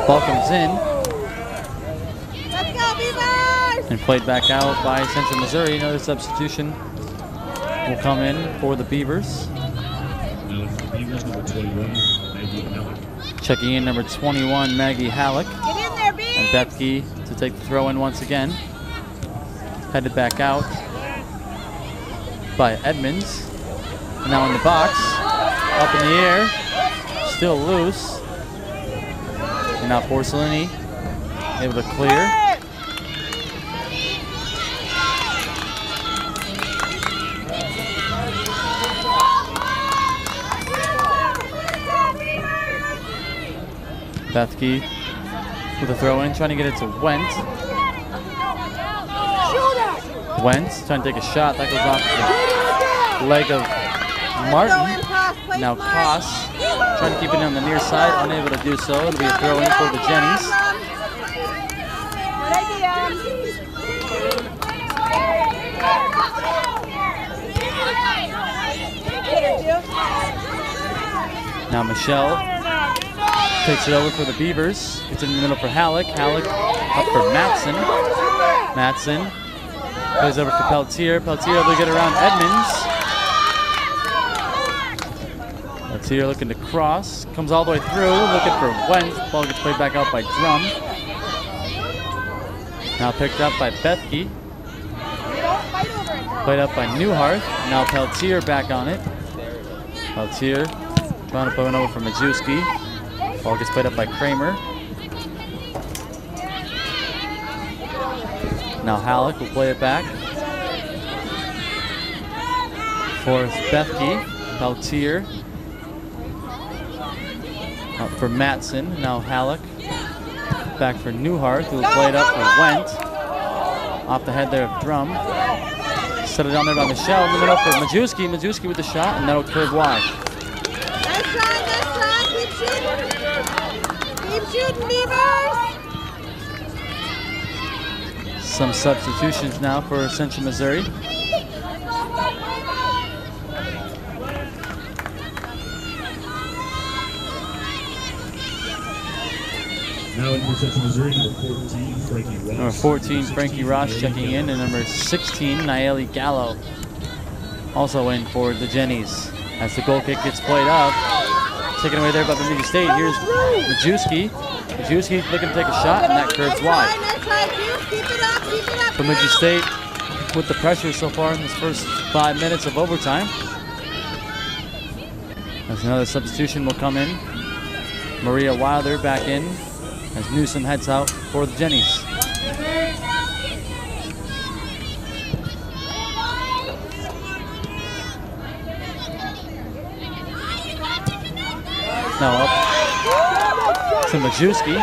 Ball comes in. Let's go, Beavers! And played back out by Central Missouri. Another substitution will come in for the Beavers. Now for the Beavers, number 21, Maggie Halleck. Checking in number 21, Maggie Halleck. Get in there, Beavers! And Bethke to take the throw in once again. Headed back out by Edmonds. And now in the box. Up in the air. Still loose. And now Porcellini able to clear. Bethke with a throw in, trying to get it to Went. Went trying to take a shot. That goes off the leg of Martin. Now Koss trying to keep it on the near side, unable to do so. It'll be a throw in for the Jennies. Good idea. Now Michelle takes it over for the Beavers. Gets it in the middle for Halleck. Halleck up for Matson. Matson plays over for Peltier. Peltier able to get around Edmonds. Peltier looking to cross. Comes all the way through. Looking for Wentz. Ball gets played back out by Drum. Now picked up by Bethke. Played up by Newhart. Now Peltier back on it. Peltier trying to play one over for Majewski. Ball gets played up by Kramer. Now Halleck will play it back. For Bethke. Peltier. Up for Matson. Now Halleck. Back for Newhart, who will play it up for Went. Off the head there of Drum. Set it down there by Michelle. In the middle for Majewski. Majewski with the shot, and that'll curve wide. Nice try, keep shooting. Keep shooting, Beavers. Some substitutions now for Central Missouri. Now in for Central Missouri, number 14, Frankie Ross. Number 14, Frankie Ross checking in, and number 16, Nayeli Gallo, also in for the Jennies. As the goal kick gets played up, taken away there by Bemidji State. Here's Majewski. Majewski looking to take a shot, and that curves wide. Keep it up, Bemidji State with the pressure so far in this first 5 minutes of overtime. As another substitution will come in. Maria Wilder back in as Newsom heads out for the Jennies. Now up to Majewski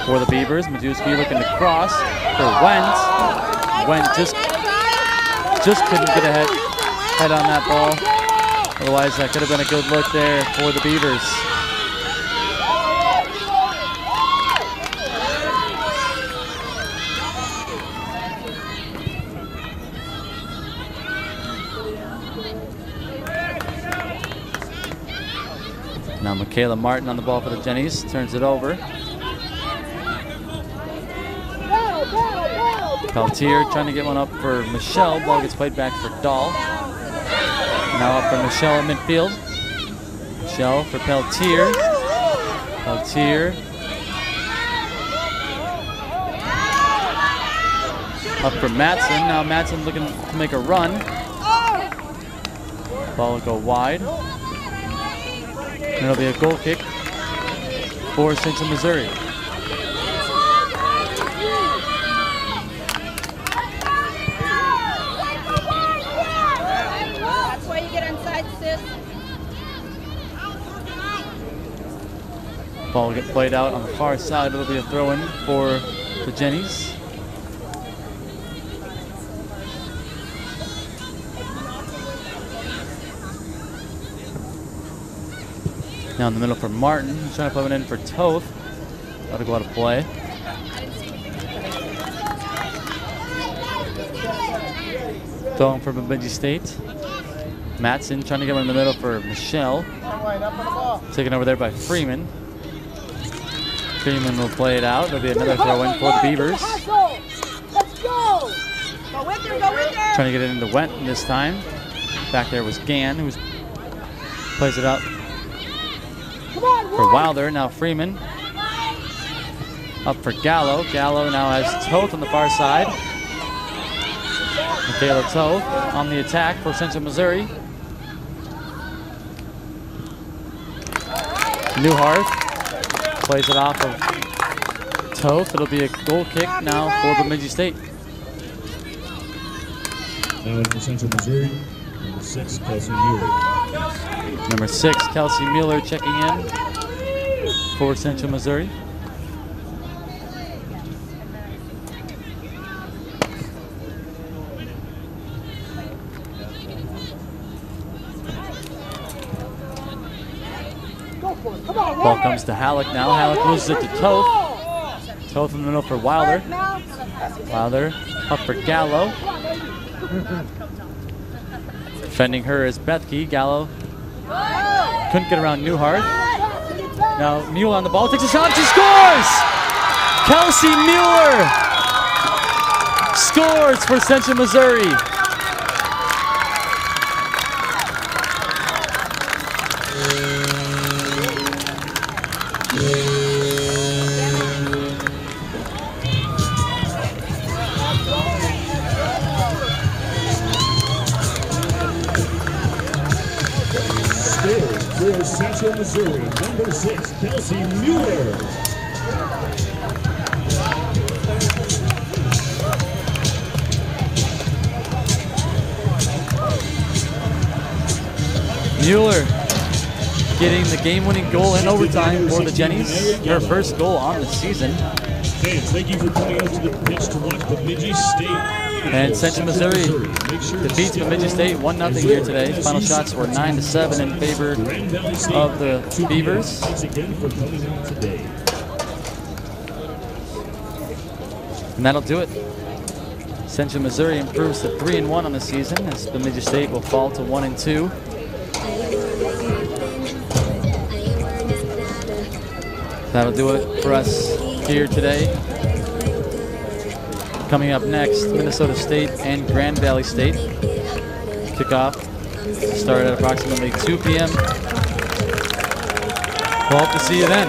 for the Beavers. Majewski looking to cross for Wendt. Wendt just couldn't get a head on that ball. Otherwise, that could have been a good look there for the Beavers. Now Michaela Martin on the ball for the Jennies, turns it over. Peltier trying to get one up for Michelle. Ball gets played back for Dahl. Now up for Michelle at midfield. Michelle for Peltier. Peltier. Up for Matson. Now Matson looking to make a run. Ball will go wide. And it'll be a goal kick for Central Missouri. That's why you get inside, sis. Ball will get played out on the far side. It'll be a throw-in for the Jennies. Now in the middle for Martin. He's trying to put it in for Toth. That'll go out of play. Throwing for Bemidji State. Matson trying to get one in the middle for Michelle. Taken over there by Freeman. Freeman will play it out. There'll be another throw-in for the Beavers. Let's go! Go with her, go with her! Trying to get it into Wendt this time. Back there was Gann, who plays it up for Wilder. Now Freeman. Up for Gallo. Gallo now has Toth on the far side. Michaela Toth on the attack for Central Missouri. Newhart plays it off of Toth. It'll be a goal kick now for Bemidji State. Now for Central Missouri, number 6, Kelsey Mueller. Number 6, Kelsey Mueller checking in for Central Missouri. Ball comes to Halleck now. Halleck loses it to Toth. Toth in the middle for Wilder. Wilder up for Gallo. Defending her is Bethke. Gallo couldn't get around Newhart. Now Mueller on the ball, takes a shot, she scores! Kelsey Mueller scores for Central Missouri. For Central Missouri, number 6, Kelsey Mueller. Mueller getting the game-winning goal in overtime for the Jennies. Her first goal on the season. Fans, thank you for coming out to the pitch to watch Bemidji State. And Central Missouri defeats Bemidji State 1-0 here today. Final shots were 9-7 in favor of the Beavers. Thanks again for coming out today. And that'll do it. Central Missouri improves to 3-1 on the season as Bemidji State will fall to 1-2. That'll do it for us here today. Coming up next, Minnesota State and Grand Valley State. Kickoff start at approximately 2 p.m. We'll hope to see you then.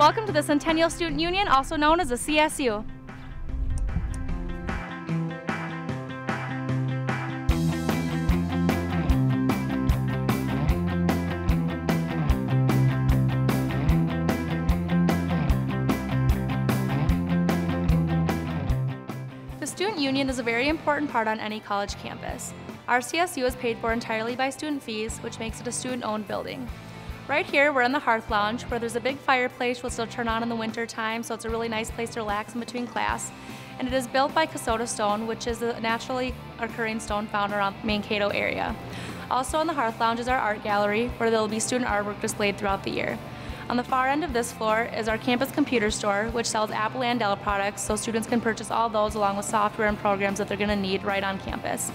Welcome to the Centennial Student Union, also known as the CSU. The student union is a very important part on any college campus. Our CSU is paid for entirely by student fees, which makes it a student-owned building. Right here, we're in the Hearth Lounge, where there's a big fireplace which will turn on in the winter time, so it's a really nice place to relax in between class. And it is built by Kasota stone, which is a naturally occurring stone found around the Mankato area. Also in the Hearth Lounge is our art gallery, where there will be student artwork displayed throughout the year. On the far end of this floor is our campus computer store, which sells Apple and Dell products, so students can purchase all those along with software and programs that they're going to need right on campus.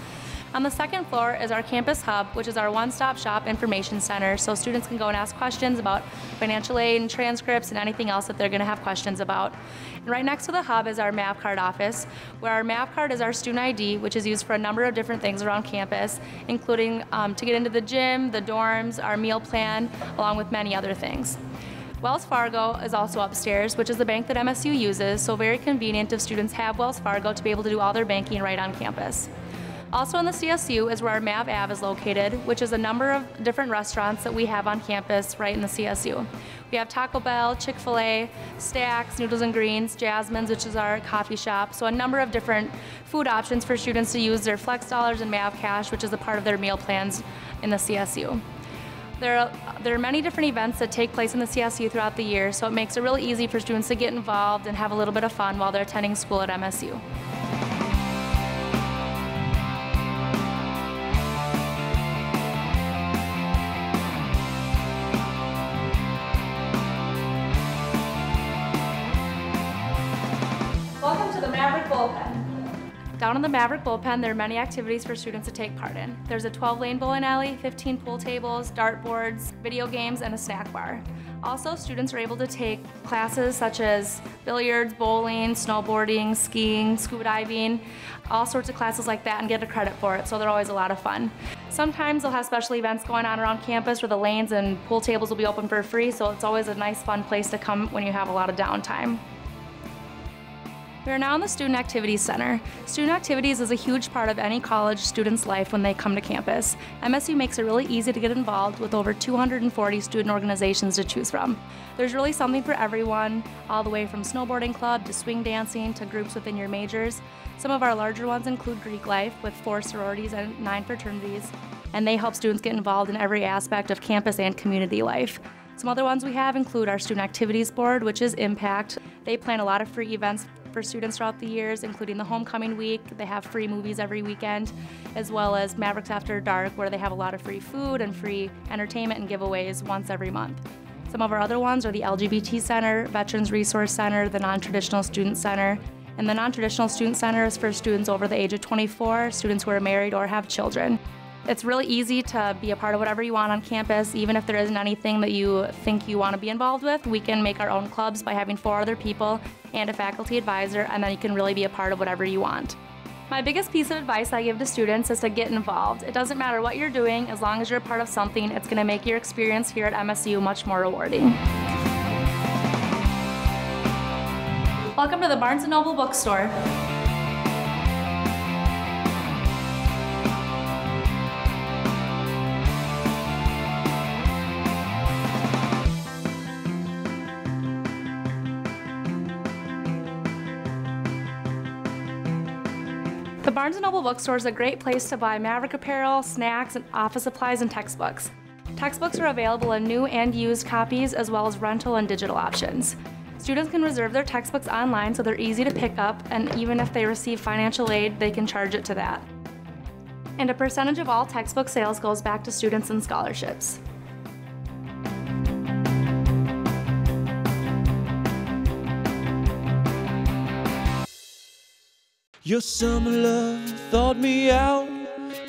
On the second floor is our campus hub, which is our one-stop shop information center, so students can go and ask questions about financial aid and transcripts and anything else that they're going to have questions about. And right next to the hub is our MAV card office, where our MAV card is our student ID, which is used for a number of different things around campus, including to get into the gym, the dorms, our meal plan, along with many other things. Wells Fargo is also upstairs, which is the bank that MSU uses, so very convenient if students have Wells Fargo to be able to do all their banking right on campus. Also in the CSU is where our MAV Ave is located, which is a number of different restaurants that we have on campus right in the CSU. We have Taco Bell, Chick-fil-A, Stacks, Noodles and Greens, Jasmine's, which is our coffee shop, so a number of different food options for students to use their Flex Dollars and MAV Cash, which is a part of their meal plans in the CSU. There are many different events that take place in the CSU throughout the year, so it makes it really easy for students to get involved and have a little bit of fun while they're attending school at MSU. Welcome to the MAVRIK Bullpen. Down in the MAVRIK Bullpen, there are many activities for students to take part in. There's a 12-lane bowling alley, 15 pool tables, dartboards, video games, and a snack bar. Also, students are able to take classes such as billiards, bowling, snowboarding, skiing, scuba diving, all sorts of classes like that, and get a credit for it, so they're always a lot of fun. Sometimes they'll have special events going on around campus where the lanes and pool tables will be open for free, so it's always a nice, fun place to come when you have a lot of downtime. We are now in the Student Activities Center. Student Activities is a huge part of any college student's life when they come to campus. MSU makes it really easy to get involved with over 240 student organizations to choose from. There's really something for everyone, all the way from snowboarding club to swing dancing to groups within your majors. Some of our larger ones include Greek Life with 4 sororities and 9 fraternities, and they help students get involved in every aspect of campus and community life. Some other ones we have include our Student Activities Board, which is Impact. They plan a lot of free events for students throughout the years, including the homecoming week. They have free movies every weekend, as well as Mavericks After Dark, where they have a lot of free food and free entertainment and giveaways once every month. Some of our other ones are the LGBT Center, Veterans Resource Center, the Non-Traditional Student Center, and the Non-Traditional Student Center is for students over the age of 24, students who are married or have children. It's really easy to be a part of whatever you want on campus, even if there isn't anything that you think you want to be involved with. We can make our own clubs by having 4 other people and a faculty advisor, and then you can really be a part of whatever you want. My biggest piece of advice I give to students is to get involved. It doesn't matter what you're doing, as long as you're a part of something, it's going to make your experience here at MSU much more rewarding. Welcome to the Barnes & Noble bookstore. The Barnes & Noble bookstore is a great place to buy MAVRIK apparel, snacks, and office supplies and textbooks. Textbooks are available in new and used copies, as well as rental and digital options. Students can reserve their textbooks online so they're easy to pick up, and even if they receive financial aid, they can charge it to that. And a percentage of all textbook sales goes back to students and scholarships. Your summer love thawed me out,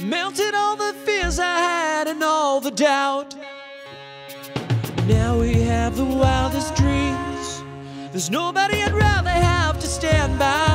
melted all the fears I had and all the doubt. Now we have the wildest dreams. There's nobody I'd rather have to stand by